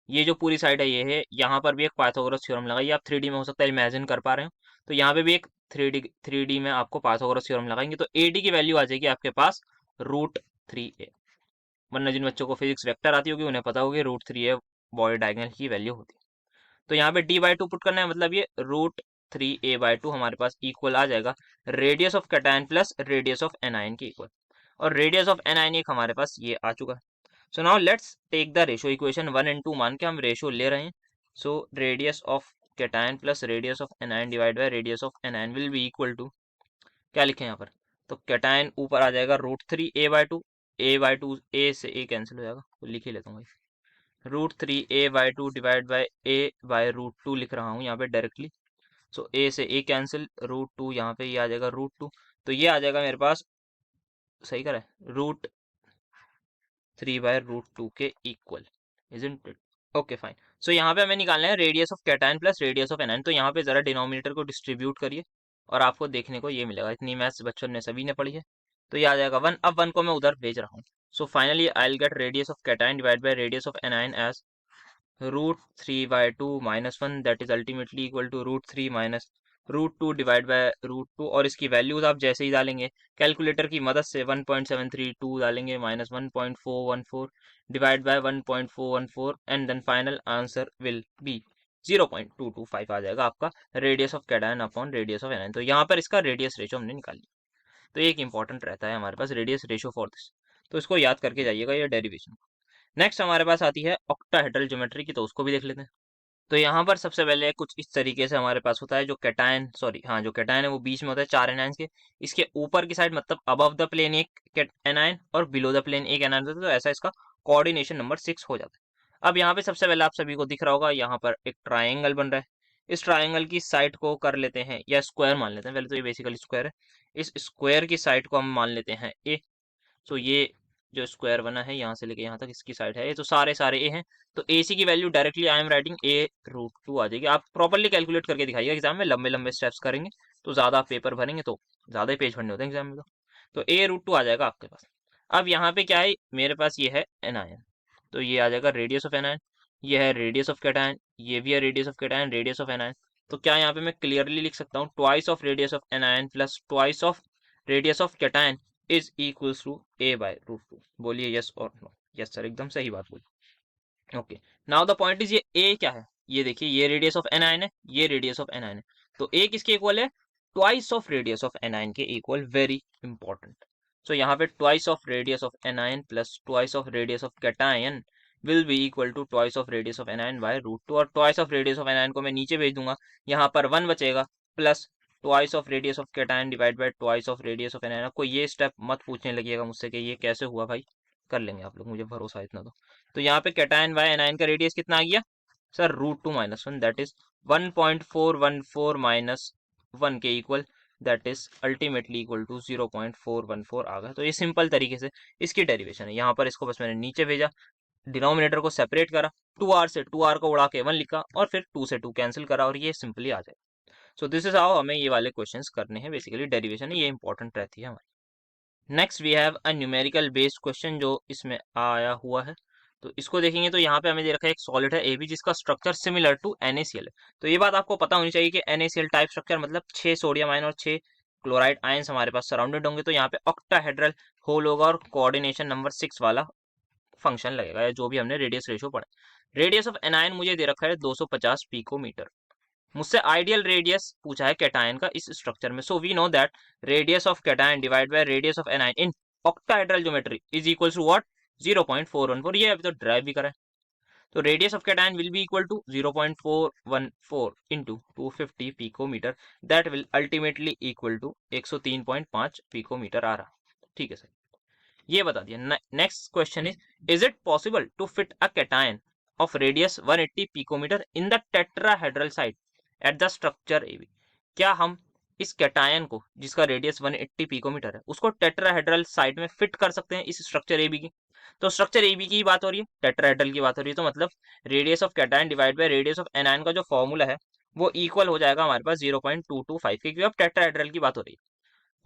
ये जो पूरी साइड है ये है, यहाँ पर भी एक पाइथागोरस थ्योरम लगाइए, आप 3D में हो सकता है इमेजिन कर पा रहे हो, तो यहाँ पे भी एक 3D में आपको पाइथागोरस थ्योरम लगाएंगे, तो AD की वैल्यू आ जाएगी आपके पास √3a। वरना जिन बच्चों को फिजिक्स वेक्टर आती होगी उन्हें पता होगी √3a बॉडी डायगोनल की वैल्यू होती है। तो यहाँ पे D/2 पुट करना है, मतलब ये √3a/2 हमारे पास इक्वल आ जाएगा radius of cation plus radius of anion के इक्वल, और रेडियस ऑफ एनायन एक हमारे पास ये आ चुका है। So now let's take the ratio, equation 1 and 2 मान के हम रेशियो ले रहे हैं। So radius of cation plus radius of anion divide by radius of anion will be equal to, क्या लिखें यहाँ पर, तो कैटायन ऊपर आ जाएगा √3a/2, a/2 a से a कैंसिल हो जाएगा, तो लिख ही लेता हूँ भाई, √3a/2 डिवाइड बाय a/√2 लिख रहा हूँ यहाँ पे डायरेक्टली। सो a से a कैंसिल, √2 यहाँ पे ये आ जाएगा √2, तो ये आ जाएगा मेरे पास, सही करा है, √3/√2 के equal, isn't it. Okay fine. So यहाँ पे हमें निकालना है radius of cation plus radius of anion, तो यहाँ पे जरा डिनोमिनेटर को डिस्ट्रीब्यूट करिए और आपको देखने को ये मिलेगा, इतनी मैथ्स बच्चों ने सभी ने पढ़ी है, तो ये आ जाएगा 1, अब 1 को मैं उधर भेज रहा हूँ। So finally I will get radius of cation divide by radius of anion as √3/2 -1, that is ultimately equal to √3 minus √2 divide by √2, और इसकी वैल्यूज आप जैसे ही डालेंगे कैलकुलेटर की मदद से 1.732 डालेंगे minus 1.414 divide by 1.414, and then final answer will be 0.225 आ जाएगा आपका radius of cation upon radius of anion. तो यहाँ पर इसका रेडियस रेशो हमने निकाल लिया, तो एक इंपॉर्टेंट रहता है हमारे पास रेडियस रेशो फॉर दिस, तो इसको याद करके जाइएगा ये डेरिवेशन। नेक्स्ट हमारे पास आती है ऑक्टाहेड्रल ज्योमेट्री की, तो उसको भी देख लेते हैं। तो यहाँ पर सबसे पहले कुछ इस तरीके से हमारे पास होता है जो कैटायन, सॉरी हाँ, जो कैटायन है वो बीच में होता है 4 एनायंस के। इसके ऊपर की साइड मतलब अबव द प्लेन एक एनायन और बिलो द प्लेन एक एनायन होता है, तो ऐसा इसका कोऑर्डिनेशन नंबर 6 हो जाता है। अब यहाँ पे सबसे पहले आप सभी को दिख रहा होगा, यहाँ पर एक ट्राइंगल बन रहा है। इस ट्राइंगल की साइड को कर लेते हैं या स्क्वायर मान लेते हैं, पहले तो ये बेसिकली स्क्वायर है। इस स्क्वायर की साइड को हम मान लेते हैं ए। सो ये जो स्क्वायर बना है यहाँ से लेके यहाँ तक इसकी साइड है, ये तो सारे सारे ए हैं। तो ए सी की value directly I am writing a√2 आ जाएगी। आप प्रॉपर्ली कैलकुलेट करके दिखाइएगा, एग्जाम में लंबे लंबे स्टेप्स करेंगे तो ज्यादा आप पेपर भरेंगे तो ज्यादा ही पेज भरने होते हैं एग्जाम में। तो a√2 आ जाएगा आपके पास। अब यहाँ पे क्या है, मेरे पास ये है एनायन, तो ये आ जाएगा रेडियस ऑफ एनायन। ये है रेडियस ऑफ कैटायन, ये भी है radius of cation, radius of anion. तो क्या यहाँ पे मैं क्लियरली लिख सकता हूँ twice of radius of anion plus twice of radius of cation is equals to a/√2। बोलिए यस और नो। यस सर, एकदम सही बात बोली। Okay, now the point is, ये a क्या है, ये देखिए ये रेडियस ऑफ एनायन है, ये रेडियस ऑफ एनायन है। तो a किसके इक्वल है, twice of radius of anion के इक्वल। Very important. सो यहाँ पे twice of radius of anion plus twice of radius of cation will be equal to twice of radius of anion by √2। और twice of radius of anion को मैं नीचे भेज दूंगा, यहाँ पर 1 बचेगा, plus twice of radius of cation divide by twice of radius of anion. आपको ये स्टेप मत पूछने लगिएगा मुझसे कि ये कैसे हुआ भाई, कर लेंगे आप लोग, मुझे भरोसा है इतना। तो यहाँ पे कैटायन बाय एनायन का रेडियस कितना आ गया सर, √2 - 1, दैट इज 1.414 माइनस 1 के equal, that is ultimately equal to 0.414 आ गया। तो ये सिंपल तरीके से इसकी डेरिवेशन है। यहाँ पर इसको बस मैंने नीचे भेजा, डिनोमिनेटर को सेपरेट करा, 2r से 2r को उड़ा के 1 लिखा और फिर 2 से 2 कैंसिल करा और ये सिंपली आ जाए। सो दिस इज हाउ हमें ये वाले क्वेश्चंस करने हैं। बेसिकली डेरिवेशन ये इंपॉर्टेंट रहती है हमारी। Next we have a numerical based question जो इसमें आया हुआ है। तो इसको देखेंगे तो यहाँ पे हमें दे रखा है एक सॉलिड है AB जिसका स्ट्रक्चर सिमिलर टू NaCl है। तो ये बात आपको पता होनी चाहिए कि NaCl टाइप स्ट्रक्चर मतलब 6 सोडियम आयन और 6 क्लोराइड आयंस हमारे पास सराउंडेड होंगे। तो यहाँ पे ऑक्टाहेड्रल होल होगा और कोऑर्डिनेशन नंबर 6 वाला फंक्शन लगेगा, या जो भी हमने रेडियस रेशियो पढ़ा। रेडियस ऑफ एनायन मुझे दे रखा है 250 पिकोमीटर। मुझसे आइडियल रेडियस पूछा है कैटायन का इस स्ट्रक्चर में। So we know that radius of cation divide by radius of anion in octahedral geometry is equal to what, 0.414। ये अभी तो ड्राइव भी करा है। तो radius of cation will be equal to 0.414 into 250 picometer, that will ultimately equal to 103.5 picometer आ रहा। ठीक है सर, ये बता दिया। Next question is it possible to fit a cation of radius 180 picometre in the tetrahedral side at the structure AB। क्या हम इस कैटायन को जिसका रेडियस 180 पिकोमीटर है उसको टेट्राहेड्रल साइड में फिट कर सकते हैं इस स्ट्रक्चर AB की। तो स्ट्रक्चर AB की बात हो रही है, टेट्राहेड्रल की बात हो रही है, तो मतलब radius of cation divide by radius of anion का जो फॉर्मूला है वो इक्वल हो जाएगा हमारे पास 0.225 के, क्योंकि अब टेट्राहेड्रल की बात हो रही है।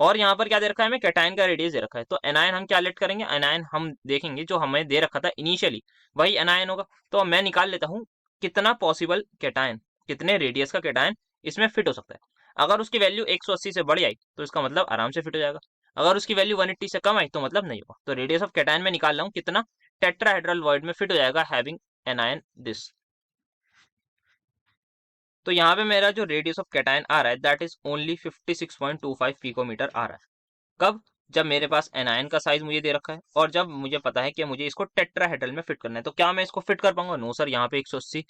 और यहाँ पर क्या दे रखा है हमें, कैटायन का रेडियस दे रखा है। तो एनायन हम क्या लेट करेंगे, एनायन हम देखेंगे जो हमें दे रखा था इनिशियली वही एनायन होगा। तो मैं निकाल लेता हूँ कितना पॉसिबल कैटायन, कितने रेडियस का कैटायन इसमें फिट हो सकता है। अगर उसकी वैल्यू 180 से बढ़ आई तो इसका मतलब आराम से फिट हो जाएगा। अगर उसकी वैल्यू 180 से कम आई तो मतलब नहीं होगा। तो रेडियस ऑफ कैटायन में निकाल रहा हूँ कितना टेट्राहेड्रल वॉइड में फिट हो जाएगा हैविंग एनायन दिस। तो यहाँ पे मेरा जो रेडियस ऑफ कैटायन आ रहा है दैट इज ओनली 56.25 पिकोमीटर आ रहा है। कब, जब मेरे पास एनायन का साइज मुझे दे रखा है और जब मुझे पता है कि मुझे इसको टेट्राहेड्रल में फिट करना है। तो क्या मैं इसको फिट कर पाऊंगा, नो सर, यहाँ पे 180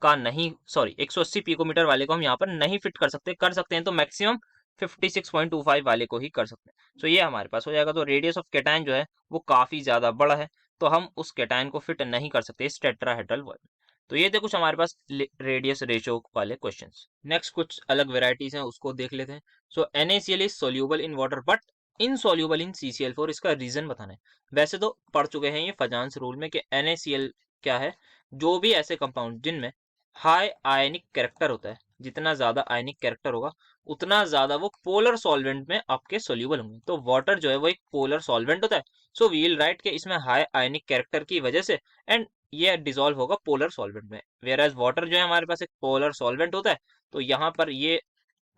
का नहीं, सॉरी 180 पिकोमीटर वाले को हम यहाँ पर नहीं फिट कर सकते। कर सकते हैं तो मैक्सिमम 56.25 वाले को ही कर सकते हैं। तो ये हमारे पास हो जाएगा। तो रेडियस ऑफ कैटायन जो है वो काफी ज्यादा बड़ा है, तो हम उस कैटायन को फिट नहीं कर सकते इस टेट्राहेड्रल में। तो ये थे कुछ हमारे पास रेडियस रेशियो वाले क्वेश्चंस। नेक्स्ट कुछ अलग वेराइटीज हैं उसको देख लेते हैं। सो NaCl is soluble in water but insoluble in CCl4। इसका रीजन बताना है। वैसे तो पढ़ चुके हैं ये फजांस रूल में कि NaCl क्या है, जो भी ऐसे कंपाउंड जिनमें हाई आयनिक कैरेक्टर होता है, जितना ज्यादा आयनिक कैरेक्टर होगा उतना ज्यादा वो पोलर सॉल्वेंट में आपके सोल्यूबल होंगे। तो वाटर जो है वो एक पोलर सॉल्वेंट होता है। सो वी विल राइट के इसमें हाई आयनिक कैरेक्टर की वजह से एंड ये डिसॉल्व होगा पोलर सॉल्वेंट में। वेयर एज वाटर जो है हमारे पास एक पोलर सॉल्वेंट होता है, तो यहाँ पर ये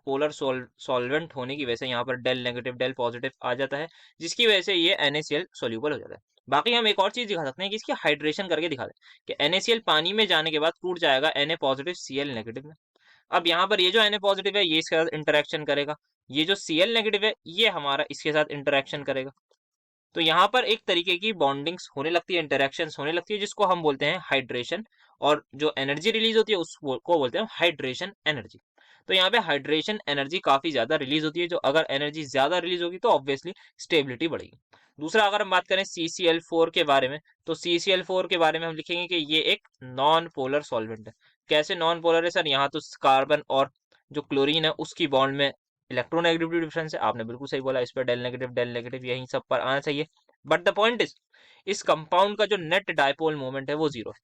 पोलर सॉल्वेंट होने की वजह से यहाँ पर डेल नेगेटिव डेल पॉजिटिव आ जाता है, जिसकी वजह से ये NaCl सोल्यूबल हो जाता है। बाकी हम एक और चीज दिखा सकते हैं कि इसकी हाइड्रेशन करके दिखा दें कि NaCl पानी में जाने के बाद टूट जाएगा Na पॉजिटिव Cl नेगेटिव में। अब यहाँ पर ये जो Na पॉजिटिव है ये इसके साथ इंटरेक्शन करेगा, ये जो Cl नेगेटिव है ये हमारा इसके साथ इंटरेक्शन करेगा। तो यहाँ पर एक तरीके की बॉन्डिंग्स होने लगती है, इंटरेक्शंस होने लगती है, जिसको हम बोलते हैं हाइड्रेशन। और जो एनर्जी रिलीज होती है उसको बोलते हैं हाइड्रेशन एनर्जी। तो यहाँ पे हाइड्रेशन एनर्जी काफी ज्यादा रिलीज होती है, जो अगर एनर्जी ज्यादा रिलीज होगी तो ऑब्वियसली स्टेबिलिटी बढ़ेगी। दूसरा अगर हम बात करें CCl4 के बारे में, तो CCl4 के बारे में हम लिखेंगे कि ये एक नॉन पोलर सॉल्वेंट है। कैसे नॉन पोलर है सर? यहाँ तो कार्बन और जो क्लोरीन है उसकी बॉन्ड में इलेक्ट्रोनेगेटिविटी डिफरेंस है। आपने बिल्कुल सही बोला, इस पर डेल नेगेटिव यही सब पर आना चाहिए। बट द पॉइंट इज, इस कंपाउंड का जो नेट डायपोल मोमेंट है वो 0 है।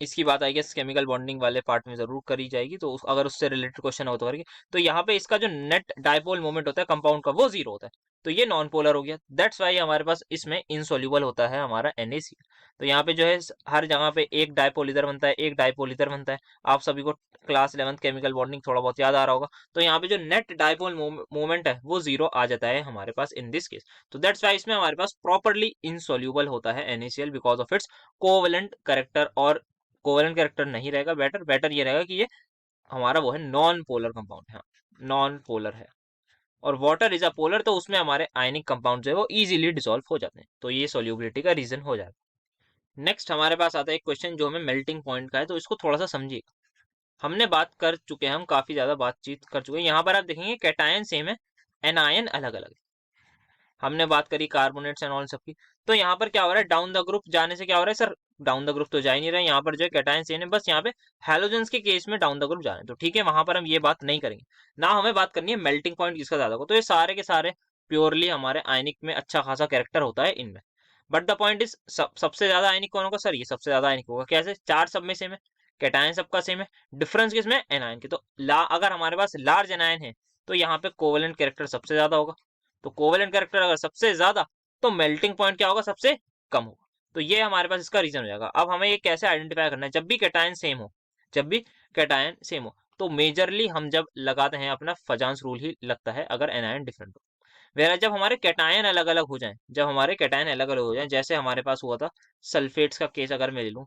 इसकी बात आई गेस केमिकल बॉन्डिंग वाले पार्ट में जरूर करी जाएगी, तो अगर उससे रिलेटेड क्वेश्चन हो तो करेंगे। तो यहाँ पे इसका जो नेट डायपोल मोमेंट होता है कंपाउंड का वो 0 होता है, तो ये नॉन पोलर हो गया। दैट्स वाई हमारे पास इसमें इनसोल्यूबल होता है हमारा NaCl। तो यहाँ पे जो है हर जगह पे एक डायपोल इधर बनता है, एक डायपोल इधर बनता है। आप सभी को क्लास 11 केमिकल बॉन्डिंग थोड़ा बहुत याद आ रहा होगा। तो यहाँ पे जो नेट डायपोल मोमेंट है वो 0 आ जाता है हमारे पास इन दिस केस। तो दैट्स वाई इसमें हमारे पास प्रॉपरली इनसोल्यूबल होता है NaCl because of its covalent character. और कोवेलेंट कैरेक्टर नहीं रहेगा, बेटर ये रहेगा कि ये हमारा वो है नॉन पोलर कंपाउंड है, नॉन पोलर है। और वाटर इज अ पोलर, तो उसमें हमारे आयनिक कंपाउंड जो है वो इजीली डिसॉल्व हो जाते हैं, तो ये सोल्यूबिलिटी का रीजन हो जाएगा। नेक्स्ट हमारे पास आता है एक क्वेश्चन जो हमें मेल्टिंग पॉइंट का है, तो इसको थोड़ा सा समझिए। हमने बात कर चुके हैं, हम काफी ज्यादा बातचीत कर चुके हैं। यहाँ पर आप देखेंगे कैटायन सेम है, एनायन अलग अलग है। हमने बात करी कार्बोनेट्स एंड ऑल सबकी। तो यहाँ पर क्या हो रहा है, डाउन द ग्रुप जाने से क्या हो रहा है सर? डाउन द ग्रुप तो जा ही नहीं रहा है, यहाँ पर जो है कैटायन सेम है, बस यहाँ पे हैलोजेंस के केस में डाउन द ग्रुप जा रहे हैं। तो ठीक है, वहां पर हम ये बात नहीं करेंगे ना। हमें बात करनी है मेल्टिंग पॉइंट किसका ज्यादा होगा। तो ये सारे के सारे प्योरली हमारे आयनिक में अच्छा खासा कैरेक्टर होता है इनमें। बट द पॉइंट इज, सबसे ज्यादा आयनिक कौन होगा सर? ये सबसे ज्यादा आयनिक होगा। कैसे? चार सब में सेम है, कैटायन सबका सेम है, डिफरेंस किसमें? एनायन के। तो अगर हमारे पास लार्ज एनायन है तो यहाँ पे कोवेलेंट कैरेक्टर सबसे ज्यादा होगा। तो कोवेलेंट कैरेक्टर अगर सबसे ज्यादा, तो मेल्टिंग पॉइंट क्या होगा? सबसे कम होगा। तो ये हमारे पास इसका रीजन हो जाएगा। अब हमें ये कैसे आइडेंटिफाई करना है? जब भी कैटायन सेम हो, जब भी कैटायन सेम हो, तो मेजरली हम जब लगाते हैं अपना फजांस रूल ही लगता है अगर एनायन डिफरेंट हो। वेरा जब हमारे कैटायन अलग अलग हो जाएं, जब हमारे कैटायन अलग अलग हो जाएं, जैसे हमारे पास हुआ था सल्फेट्स का केस अगर मैं ले लूं,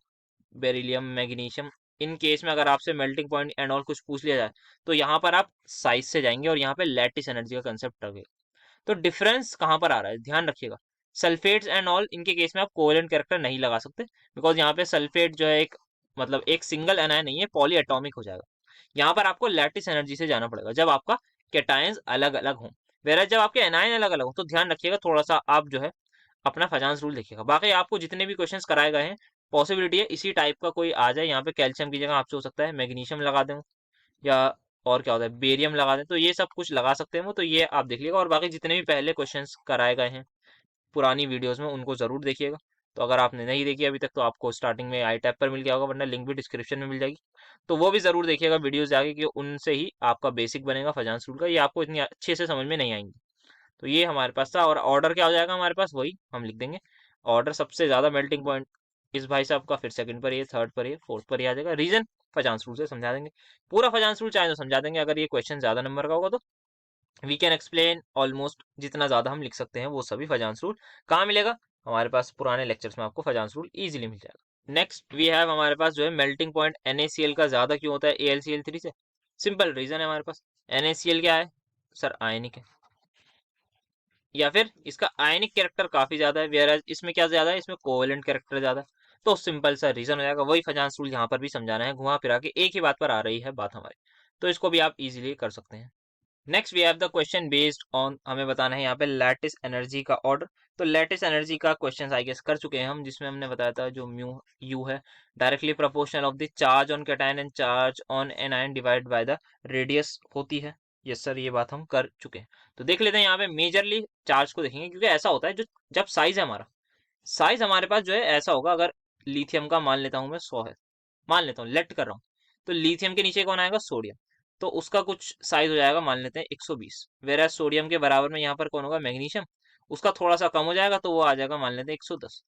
बेरिलियम, मैग्नीशियम, इन केस में अगर आपसे मेल्टिंग पॉइंट एंड ऑल कुछ पूछ लिया जाए, तो यहाँ पर आप साइज से जाएंगे और यहाँ पे लैटिस एनर्जी का कंसेप्ट रखेगा। तो डिफरेंस कहां पर आ रहा है, ध्यान रखिएगा। सल्फेट्स एंड ऑल इनके केस में आप कोवेलेंट कैरेक्टर नहीं लगा सकते, बिकॉज यहाँ पे सल्फेट जो है एक मतलब एक सिंगल एनायन नहीं है, पॉली एटॉमिक हो जाएगा। यहाँ पर आपको लैटिस एनर्जी से जाना पड़ेगा जब आपका कैटायंस अलग अलग हो। वेरा जब आपके एनायन अलग अलग हो, तो ध्यान रखिएगा थोड़ा सा, आप जो है अपना फजांस रूल देखिएगा। बाकी आपको जितने भी क्वेश्चंस कराए गए हैं, पॉसिबिलिटी है इसी टाइप का कोई आ जाए। यहाँ पे कैल्शियम की जगह आपसे हो सकता है मैग्नीशियम लगा दें, या और क्या होता है बेरियम लगा दें, तो ये सब कुछ लगा सकते हैं वो, तो ये आप देख लीजिएगा। और बाकी जितने भी पहले क्वेश्चंस कराए गए हैं पुरानी वीडियोस में, उनको जरूर देखिएगा। तो अगर आपने नहीं देखी अभी तक, तो आपको स्टार्टिंग में आई टैब पर मिल गया होगा, वरना लिंक भी डिस्क्रिप्शन में मिल जाएगी, तो वो भी जरूर देखिएगा वीडियोस जाके, कि उनसे ही आपका बेसिक बनेगा फजांस रूल का। ये आपको इतनी अच्छे से समझ में नहीं आएंगी। तो ये हमारे पास था। और ऑर्डर क्या हो जाएगा हमारे पास, वही हम लिख देंगे। ऑर्डर सबसे ज्यादा मेल्टिंग पॉइंट इस भाई साहब का, फिर सेकंड पर ये, थर्ड पर ये, फोर्थ पर ये आ जाएगा। रीजन फजांस रूल से समझा देंगे, पूरा फजांस रूल चाहे तो समझा देंगे। अगर ये क्वेश्चन ज्यादा नंबर का होगा तो वी कैन एक्सप्लेन ऑलमोस्ट जितना ज्यादा हम लिख सकते हैं वो सभी फजांस रूल। कहाँ मिलेगा? हमारे पास पुराने लेक्चर्स में आपको फजांस रूल इजीली मिल जाएगा। नेक्स्ट वी हैव हमारे पास जो है मेल्टिंग पॉइंट NaCl का ज्यादा क्यों होता है AlCl3 से। सिंपल रीजन है हमारे पास। NaCl क्या है सर? आयनिक है, या फिर इसका आयनिक कैरेक्टर काफी ज्यादा है, वेयर इसमें क्या ज्यादा है? इसमें कोवेलेंट कैरेक्टर ज्यादा है। तो सिंपल सा रीजन हो जाएगा। वही फजांस रूल यहाँ पर भी समझाना है, घुमा फिरा के एक ही बात पर आ रही है बात हमारी, तो इसको भी आप इजीली कर सकते हैं। Next we have the question based on, हमें बताना है यहाँ पे लैटिस एनर्जी का ऑर्डर। तो लैटिस एनर्जी का क्वेश्चन आई गेस कर चुके हैं हम, जिसमें हमने बताया था जो म्यू यू है directly proportional of the charge on cation and charge on anion divide by the radius होती है। यस सर, ये बात हम कर चुके हैं। तो देख लेते हैं यहाँ पे मेजरली चार्ज को देखेंगे, क्योंकि ऐसा होता है जो जब साइज है हमारा, साइज हमारे पास जो है ऐसा होगा। अगर लिथियम का मान लेता हूँ मैं 100 है, मान लेता हूँ, लेट कर रहा हूँ, तो लिथियम के नीचे कौन आएगा? सोडियम। तो उसका कुछ साइज हो जाएगा, मान लेते हैं 120। वेरा सोडियम के बराबर में यहाँ पर कौन होगा? मैग्नीशियम। उसका थोड़ा सा कम हो जाएगा, तो वो आ जाएगा मान लेते हैं 110।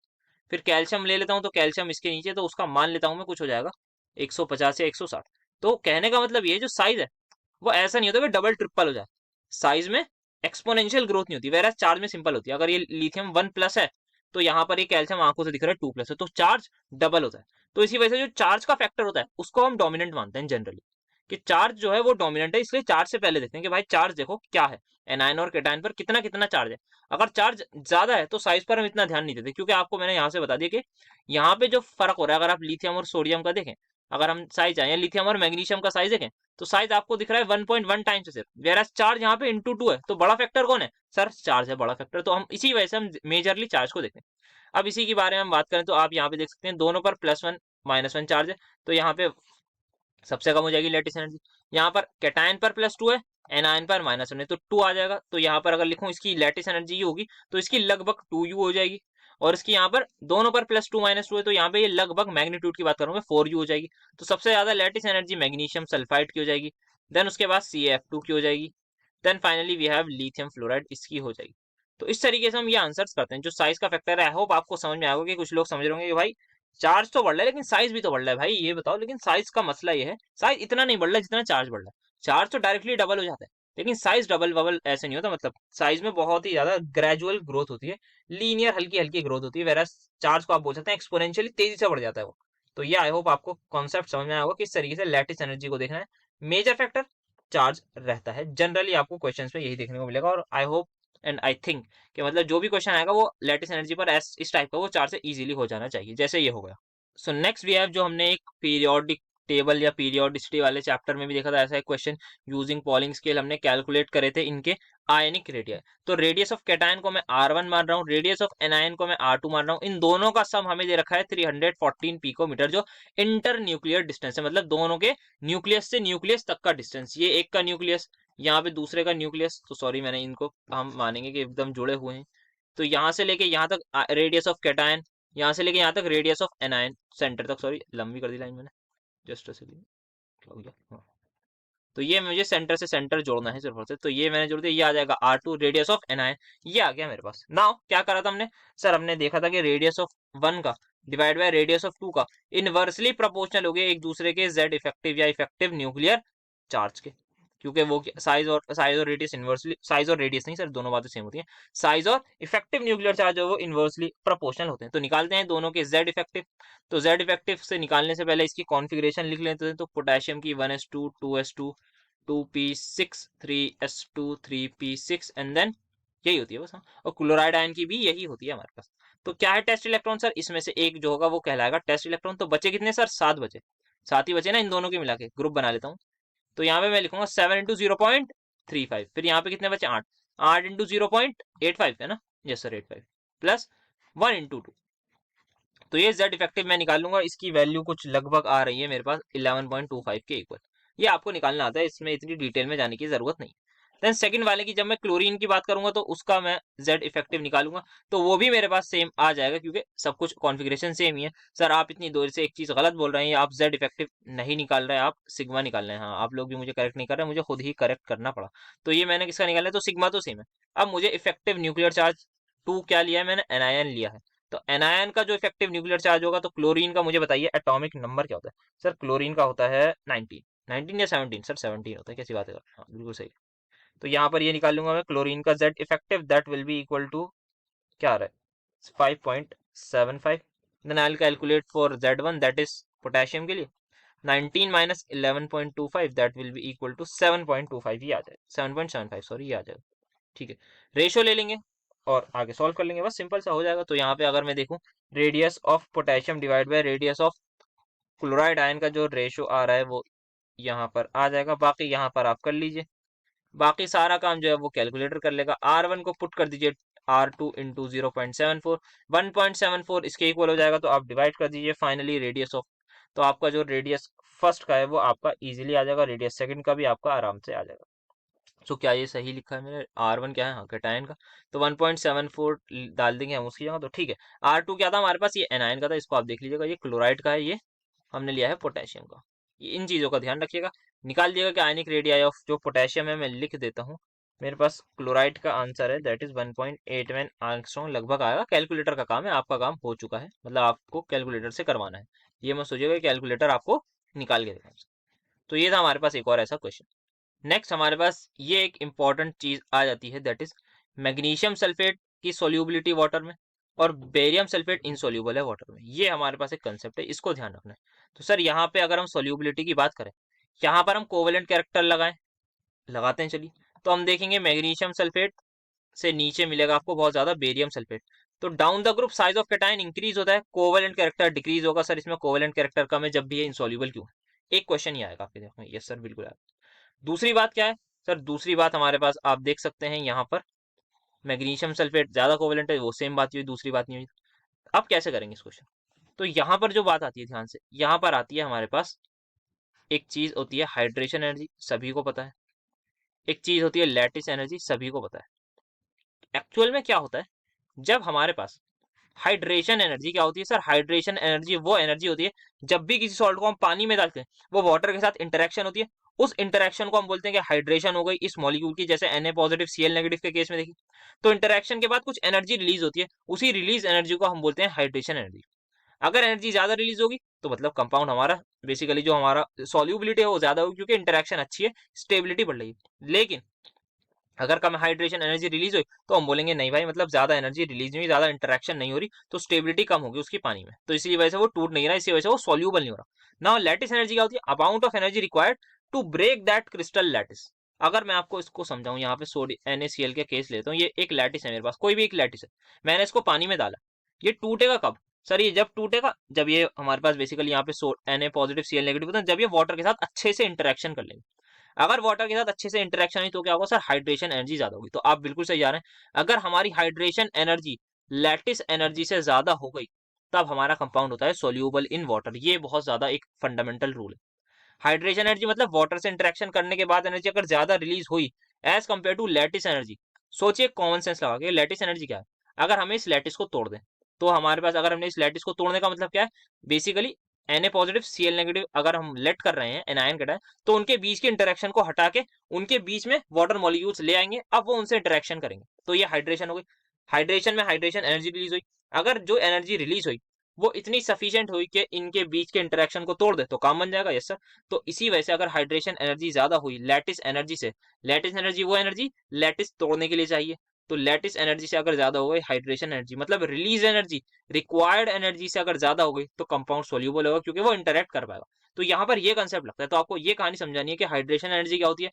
फिर कैल्शियम ले लेता हूँ, तो कैल्शियम इसके नीचे, तो उसका मान लेता हूँ मैं कुछ हो जाएगा 150 या 160। तो कहने का मतलब ये जो साइज है वो ऐसा नहीं होता कि डबल ट्रिपल हो जाए। साइज में एक्सपोनेंशियल ग्रोथ नहीं होती, वेरा चार्ज में सिंपल होती है। अगर ये लिथियम 1+ है, तो यहाँ पर ये कैल्शियम आंखों से दिख रहा है 2+ है, तो चार्ज डबल होता है। तो इसी वजह से जो चार्ज का फैक्टर होता है उसको हम डोमिनेंट मानते हैं जनरली। कि चार्ज जो है वो डोमिनेंट है, इसलिए चार्ज से पहले देखते हैं कि भाई चार्ज देखो क्या है, एनायन और कैटायन पर कितना कितना चार्ज है। अगर चार्ज ज्यादा है तो साइज पर हम इतना ध्यान नहीं देते, क्योंकि आपको मैंने यहाँ से बता दिया कि यहाँ पे जो फर्क हो रहा है, अगर आप लिथियम और सोडियम का देखें, अगर हम साइज आए लिथियम और मैग्नीशियम का साइज देखें, तो साइज आपको दिख रहा है 1.1 टाइम्स सिर्फ, वेरस चार्ज यहाँ पे इंटू 2 है। तो बड़ा फैक्टर कौन है सर? चार्ज है बड़ा फैक्टर। तो हम इसी वजह से हम मेजरली चार्ज को देखते हैं। अब इसी के बारे में हम बात करें तो आप यहाँ पे देख सकते हैं दोनों पर +1 -1 चार्ज है, तो यहाँ पे सबसे कम हो जाएगी लेटिस एनर्जी। यहाँ पर कैटायन पर +2 है, एनायन पर -1 है, तो 2 आ जाएगा। तो यहाँ पर अगर लिखूं इसकी लेटिस एनर्जी होगी तो इसकी लगभग 2U हो जाएगी। और इसकी यहाँ पर दोनों पर +2 -2 है, तो यहाँ पे ये लगभग मैग्नीट्यूड की बात करूंगा 4U हो जाएगी। तो सबसे ज्यादा लेटिस एनर्जी मैग्नीशियम सल्फाइड की हो जाएगी, देन उसके बाद CaF2 की हो जाएगी, then finally we have lithium fluoride, इसकी हो जाएगी। तो इस तरीके से हम ये आंसर्स करते हैं जो साइज का फैक्टर है। आई होप आपको समझ में आएगा कि कुछ लोग समझ रहे होंगे कि भाई चार्ज तो बढ़ रहा है लेकिन साइज भी तो बढ़ रहा है। भाई ये बताओ, लेकिन साइज का मसला ये है, साइज इतना नहीं बढ़ रहा है जितना चार्ज बढ़ रहा है। चार्ज तो डायरेक्टली डबल हो जाता है, लेकिन साइज डबल बबल ऐसे नहीं होता। मतलब साइज में बहुत ही ज्यादा ग्रेजुअल ग्रोथ होती है, लीनियर हल्की हल्की ग्रोथ होती है, वेरस चार्ज को आप बोल सकते हैं एक्सपोनेंशियली तेजी से बढ़ जाता है वो। तो ये आई होप आपको कॉन्सेप्ट समझ में आया होगा किस तरीके से लैटिस एनर्जी को देखना है। मेजर फैक्टर चार्ज रहता है, जनरली आपको क्वेश्चंस में यही देखने को मिलेगा। और I hope and I think कि मतलब जो भी क्वेश्चन आएगा वो लैटिस एनर्जी पर इस टाइप का वो चार्ज से इजीली हो जाना चाहिए, जैसे ये हो गया। सो नेक्स्ट वी हैव, जो हमने एक पीरियोडिक टेबल या पीरियोडिसिटी वाले चैप्टर में भी देखा था, ऐसा एक क्वेश्चन यूजिंग पॉलिंग स्केल हमने कैलकुलेट करे थे इनके आयनिक रेडियस। तो रेडियस ऑफ कैटायन को मैं R1 मान रहा हूँ, रेडियस ऑफ एनायन को मैं R2 मान रहा हूँ। इन दोनों का सम हमें दे रखा है 314 पिकोमीटर, जो इंटर न्यूक्लियर डिस्टेंस है, मतलब दोनों के न्यूक्लियस से न्यूक्लियस तक का डिस्टेंस। ये एक का न्यूक्लियस, यहाँ पे दूसरे का न्यूक्लियस, तो सॉरी मैंने इनको हम मानेंगे कि एकदम जुड़े हुए हैं। तो यहाँ से लेके यहाँ तक रेडियस ऑफ कैटायन, यहाँ से लेके यहाँ तक रेडियस ऑफ एनायन, सेंटर तक, सॉरी लंबी कर दी लाइन मैंने, जस्ट सेकंड, क्या हो गया, हाँ। तो ये मुझे सेंटर से सेंटर जोड़ना है सिर्फ और सिर्फ, तो ये मैंने जोड़ दिया, ये आ जाएगा R2 रेडियस ऑफ एनायन, ये आ गया मेरे पास। नाउ क्या करा था हमने सर? हमने देखा था कि रेडियस ऑफ 1 का डिवाइड बाय रेडियस ऑफ 2 का इनवर्सली प्रोपोर्शनल हो गया एक दूसरे के Z इफेक्टिव या इफेक्टिव न्यूक्लियर चार्ज के, क्योंकि वो साइज और रेडियस इनवर्सली, साइज और रेडियस नहीं सर, दोनों बातें सेम होती हैं। साइज और इफेक्टिव न्यूक्लियर चार्ज है वो इनवर्सली प्रोपोर्शनल होते हैं। तो निकालते हैं दोनों के Z इफेक्टिव। तो Z इफेक्टिव से निकालने से पहले इसकी कॉन्फ़िगरेशन लिख लेते हैं। तो पोटेशियम की 1s2 2s2 2p6 3s2 3p6 and then यही होती है बस, हाँ। और क्लोराइड आयन की भी यही होती है हमारे पास। तो क्या है टेस्ट इलेक्ट्रॉन सर? इसमें से एक जो होगा वो कहलाएगा टेस्ट इलेक्ट्रॉन। तो बचे कितने सर? 7 बचे, 7 ही बचे ना, इन दोनों के मिला के ग्रुप बना लेता हूँ। तो यहाँ पे मैं लिखूंगा 7 इंटू 0.35, फिर यहाँ पे कितने बचे? 8, 8 इंटू 0.85 है ना, यस सर 85 प्लस 1 इंटू 2। तो ये Z इफेक्टिव मैं निकाल लूंगा, इसकी वैल्यू कुछ लगभग आ रही है मेरे पास 11.25 के इक्वल। ये आपको निकालना आता है, इसमें इतनी डिटेल में जाने की जरूरत नहीं। देन सेकंड वाले की जब मैं क्लोरीन की बात करूंगा तो उसका मैं Z इफेक्टिव निकालूंगा, तो वो भी मेरे पास सेम आ जाएगा, क्योंकि सब कुछ कॉन्फ़िगरेशन सेम ही है। सर आप इतनी देर से एक चीज गलत बोल रहे हैं, आप Z इफेक्टिव नहीं निकाल रहे हैं, आप सिग्मा निकाल रहे हैं। हाँ, आप लोग भी मुझे करेक्ट नहीं कर रहे, मुझे खुद ही करेक्ट करना पड़ा। तो ये मैंने किसका निकाला है? तो सिग्मा तो सेम है। अब मुझे इफेक्टिव न्यूक्लियर चार्ज 2 क्या लिया है मैंने? एनायन लिया है। तो एनायन का जो इफेक्टिव न्यूक्लियर चार्ज होगा, तो क्लोरीन का मुझे बताइए एटॉमिक नंबर क्या होता है? सर क्लोरीन का होता है 19, 19 या 17? सर 17 होता है, कैसी बात है? हाँ बिल्कुल सही। तो यहाँ पर ये निकाल लूंगा मैं क्लोरीन का Z effective, that will be equal to क्या आ रहा है? 5.75। Then I will calculate for Z1, that is potassium के लिए 19 minus 11.25, that will be equal to 7.25, ये आ जाएगा 7.75, सॉरी ये आ जाएगा। ठीक है, रेशियो ले लेंगे और आगे सॉल्व कर लेंगे, बस सिंपल सा हो जाएगा। तो यहाँ पे अगर मैं देखूं radius of potassium divide by radius of chloride ion का जो रेशियो आ रहा है वो यहाँ पर आ जाएगा। बाकी यहाँ पर आप कर लीजिए, बाकी सारा काम जो है वो कैलकुलेटर कर लेगा। R1 को पुट कर दीजिए R2 इंटू 0.74, 1.74 इसके इक्वल हो जाएगा, तो आप डिवाइड कर दीजिए फाइनली रेडियस ऑफ। तो आपका जो रेडियस फर्स्ट का है वो आपका इजीली आ जाएगा, रेडियस सेकंड का भी आपका आराम से आ जाएगा। तो क्या ये सही लिखा है मैंने? R1 क्या है? हाँ कैटायन का, तो 1.74 डाल देंगे हम उसकी जगह, तो ठीक है। R2 क्या था हमारे पास? ये एनायन का था, इसको आप देख लीजिएगा, ये क्लोराइड का है, ये हमने लिया है पोटेशियम का। ये इन चीज़ों का ध्यान रखिएगा। निकाल दिएगा कि आयनिक रेडियाई ऑफ जो पोटेशियम है, मैं लिख देता हूँ। मेरे पास क्लोराइड का आंसर है दैट इज 1.81 एंगस्ट्रॉम लगभग आएगा। कैलकुलेटर का काम है, आपका काम हो चुका है, मतलब आपको कैलकुलेटर से करवाना है। ये मत सोचिएगा कैलकुलेटर आपको निकाल के देगा। तो ये था हमारे पास एक और ऐसा क्वेश्चन। नेक्स्ट हमारे पास ये एक इंपॉर्टेंट चीज आ जाती है, दैट इज मैग्नीशियम सल्फेट की सोल्यूबिलिटी वाटर में और बेरियम सल्फेट इनसोल्यूबल है वाटर में। ये हमारे पास एक कंसेप्ट है, इसको ध्यान रखना है। तो सर यहाँ पे अगर हम सोल्यूबिलिटी की बात करें, यहाँ पर हम कोवेलेंट कैरेक्टर लगाते हैं। चलिए, तो हम देखेंगे मैग्नीशियम सल्फेट से नीचे मिलेगा आपको बहुत ज्यादा बेरियम सल्फेट। तो down the group size of cation increase होता है, कोवेलेंट कैरेक्टर डिक्रीज होगा। सर इसमें कोवेलेंट कैरेक्टर कम है जब भी ये इंसॉल्युबल क्यों है? एक क्वेश्चन ही आएगा आपके देखो। यस सर, बिल्कुल आएगा। दूसरी बात क्या है सर? दूसरी बात हमारे पास आप देख सकते हैं यहाँ पर मैग्नीशियम सल्फेट ज्यादा कोवेलेंट है, वो सेम बात हुई, दूसरी बात नहीं हुई। अब कैसे करेंगे इस क्वेश्चन? तो यहाँ पर जो बात आती है ध्यान से, यहाँ पर आती है हमारे पास एक चीज होती है हाइड्रेशन एनर्जी, सभी को पता है। एक चीज होती है लैटिस एनर्जी, सभी को पता है। एक्चुअल में क्या होता है जब हमारे पास हाइड्रेशन एनर्जी क्या होती है सर? हाइड्रेशन एनर्जी वो एनर्जी होती है जब भी किसी सॉल्ट को हम पानी में डालते हैं, वो वाटर के साथ इंटरेक्शन होती है, उस इंटरेक्शन को हम बोलते हैं कि हाइड्रेशन हो गई इस मॉलिक्यूल की। जैसे Na पॉजिटिव Cl नेगेटिव के केस में देखिए, तो इंटरेक्शन के बाद कुछ एनर्जी रिलीज होती है, उसी रिलीज एनर्जी को हम बोलते हैं हाइड्रेशन एनर्जी। अगर एनर्जी ज्यादा रिलीज होगी तो मतलब कंपाउंड हमारा बेसिकली जो हमारा सॉल्युबिलिटी है वो ज्यादा होगी, क्योंकि इंटरेक्शन अच्छी है, स्टेबिलिटी बढ़ रही है। लेकिन अगर कम हाइड्रेशन एनर्जी रिलीज हुई तो हम बोलेंगे नहीं भाई, मतलब ज्यादा एनर्जी रिलीज नहीं हुई, ज्यादा इंटरेक्शन नहीं हो रही, तो स्टेबिलिटी कम होगी उसकी पानी में, तो इसी वजह से वो टूट नहीं रहा, इसी वजह से वो सॉल्यूबल नहीं हो रहा। नाउ लैटिस एनर्जी क्या होती है? Amount of energy required to break that crystal lattice. अगर मैं आपको इसको समझाऊं, यहाँ पे सोडियम NaCl के केस लेता हूँ, ये एक लैटिस है मेरे पास, कोई भी एक लैटिस है, मैंने इसको पानी में डाला, ये टूटेगा कब सर? ये जब टूटेगा जब ये हमारे पास बेसिकली यहाँ पे Na पॉजिटिव Cl नेगेटिव होता है, जब ये वाटर के साथ अच्छे से इंटरेक्शन कर लेंगे। अगर वाटर के साथ अच्छे से इंटरेक्शन हुई तो क्या होगा सर? हाइड्रेशन एनर्जी ज्यादा होगी। तो आप बिल्कुल सही जा रहे हैं। अगर हमारी हाइड्रेशन एनर्जी लैटिस एनर्जी से ज्यादा हो गई तब हमारा कंपाउंड होता है सोल्यूबल इन वाटर। ये बहुत ज्यादा एक फंडामेंटल रूल है। हाइड्रेशन एनर्जी मतलब वाटर से इंटरेक्शन करने के बाद एनर्जी अगर ज्यादा रिलीज हुई as compare to lattice energy. सोचिए कॉमन सेंस लगा के, लैटिस एनर्जी क्या है? अगर हमें इस लैटिस को तोड़ दें तो हमारे पास, अगर हमने इस लैटिस को तोड़ने का मतलब क्या है? Basically Na positive Cl negative अगर हम लेट कर रहे हैं एनायन कैटायन, तो उनके बीच के इंटरेक्शन को हटा के उनके बीच में वाटर मॉलिक्यूल्स ले आएंगे, अब वो उनसे इंटरेक्शन करेंगे, तो ये हाइड्रेशन हो गई। हाइड्रेशन में हाइड्रेशन एनर्जी रिलीज हुई। अगर जो एनर्जी रिलीज हुई वो इतनी सफिशियंट हुई कि इनके बीच के इंटरेक्शन को तोड़ दे तो काम बन जाएगा। Yes sir. तो इसी वजह से अगर हाइड्रेशन एनर्जी ज्यादा हुई लैटिस एनर्जी से, लैटिस एनर्जी वो एनर्जी लैटिस तोड़ने के लिए चाहिए, तो लैटिस एनर्जी से अगर ज्यादा हो गई हाइड्रेशन एनर्जी, मतलब रिलीज एनर्जी रिक्वायर्ड एनर्जी से अगर ज्यादा हो गई, तो कंपाउंड सोल्यूबल होगा क्योंकि वो इंटरेक्ट कर पाएगा। तो यहाँ पर ये कंसेप्ट लगता है। तो आपको ये कहानी समझानी है कि हाइड्रेशन एनर्जी क्या होती है,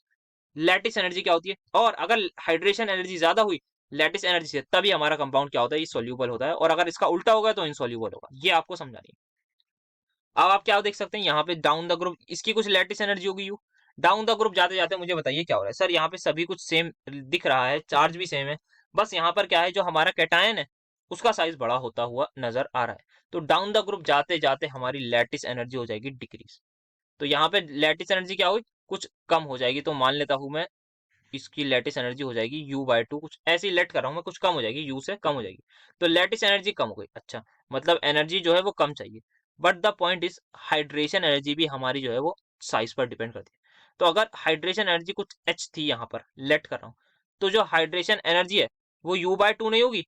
लैटिस एनर्जी क्या होती है, और अगर हाइड्रेशन एनर्जी ज्यादा हुई लैटिस एनर्जी से तभी हमारा कंपाउंड क्या होता है, ये सोल्यूबल होता है, और अगर इसका उल्टा होगा तो इनसोल्यूबल होगा। ये आपको समझानी है। अब आप क्या देख सकते हैं यहाँ पे डाउन द ग्रुप, इसकी कुछ लैटिस एनर्जी होगी यू। डाउन द ग्रुप जाते जाते मुझे बताइए क्या हो रहा है सर? यहाँ पे सभी कुछ सेम दिख रहा है, चार्ज भी सेम है, बस यहाँ पर क्या है, जो हमारा कैटायन है उसका साइज बड़ा होता हुआ नजर आ रहा है। तो डाउन द ग्रुप जाते जाते हमारी लैटिस एनर्जी हो जाएगी डिक्रीज। तो यहाँ पे लैटिस एनर्जी क्या हुई? कुछ कम हो जाएगी। तो मान लेता हूं मैं इसकी लैटिस एनर्जी हो जाएगी U/2, कुछ ऐसे ही लेट कर रहा हूं मैं, कुछ कम हो जाएगी, U से कम हो जाएगी। तो लैटिस एनर्जी कम हो गई। अच्छा, मतलब एनर्जी जो है वो कम चाहिए। But the point is hydration energy भी हमारी जो है वो साइज पर डिपेंड करती है। तो अगर हाइड्रेशन एनर्जी कुछ H थी, यहाँ पर लेट कर रहा हूँ, तो जो हाइड्रेशन एनर्जी है वो U/2 नहीं होगी,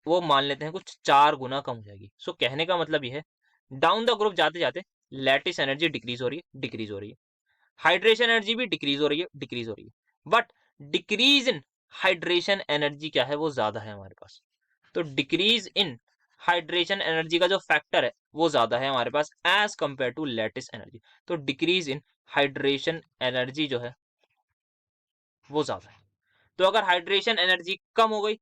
वो मान लेते हैं कुछ 4 गुना कम हो जाएगी। सो कहने का मतलब ये है, डाउन द ग्रुप जाते जाते लैटिस एनर्जी डिक्रीज हो रही है, डिक्रीज हो रही है, हाइड्रेशन एनर्जी भी डिक्रीज हो रही है, डिक्रीज हो रही है, but decrease in hydration energy क्या है, वो ज्यादा है हमारे पास। तो डिक्रीज इन हाइड्रेशन एनर्जी का जो फैक्टर है वो ज्यादा है हमारे पास as compare to lattice energy. तो डिक्रीज इन हाइड्रेशन एनर्जी जो है वो ज्यादा है। तो अगर हाइड्रेशन एनर्जी कम हो गई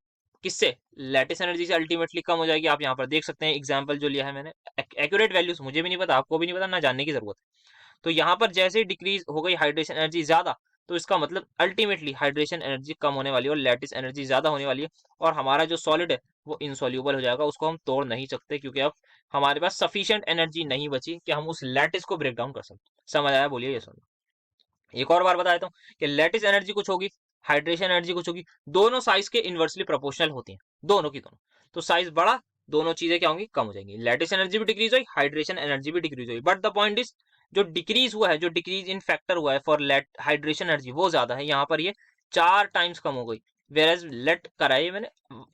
किससे? लैटिस एनर्जी से अल्टीमेटली कम हो जाएगी। आप यहाँ पर देख सकते हैं एग्जाम्पल जो लिया है मैंने, एक्यूरेट वैल्यूज मुझे भी नहीं पता, आपको भी नहीं पता, ना जानने की जरूरत है। तो यहाँ पर जैसे ही डिक्रीज हो गई हाइड्रेशन एनर्जी ज्यादा, तो इसका मतलब अल्टीमेटली हाइड्रेशन एनर्जी कम होने वाली है और लैटिस एनर्जी ज्यादा होने वाली है, और हमारा जो सॉलिड है वो इनसॉल्यूबल हो जाएगा, उसको हम तोड़ नहीं सकते, क्योंकि अब हमारे पास सफिशिएंट एनर्जी नहीं बची कि हम उस लैटिस को ब्रेक डाउन कर सकते। समझ आया? बोलिए ये सुन। एक और बार बता देता हूँ कि लैटिस एनर्जी कुछ होगी, हाइड्रेशन एनर्जी कुछ होगी, दोनों साइज के इनवर्सली प्रोपोर्शनल होती हैं, दोनों की दोनों। तो साइज बड़ा, दोनों चीजें क्या होंगी? कम हो जाएंगी। लैटिस एनर्जी भी डिक्रीज हुई, हाइड्रेशन एनर्जी भी डिक्रीज हुई, बट द पॉइंट इज जो डिक्रीज हुआ है, जो डिक्रीज इन फैक्टर हुआ है फॉर लेट हाइड्रेशन एनर्जी वो ज्यादा है। यहाँ पर ये 4 टाइम्स कम हो गई, वेरएज लेट कराई मैंने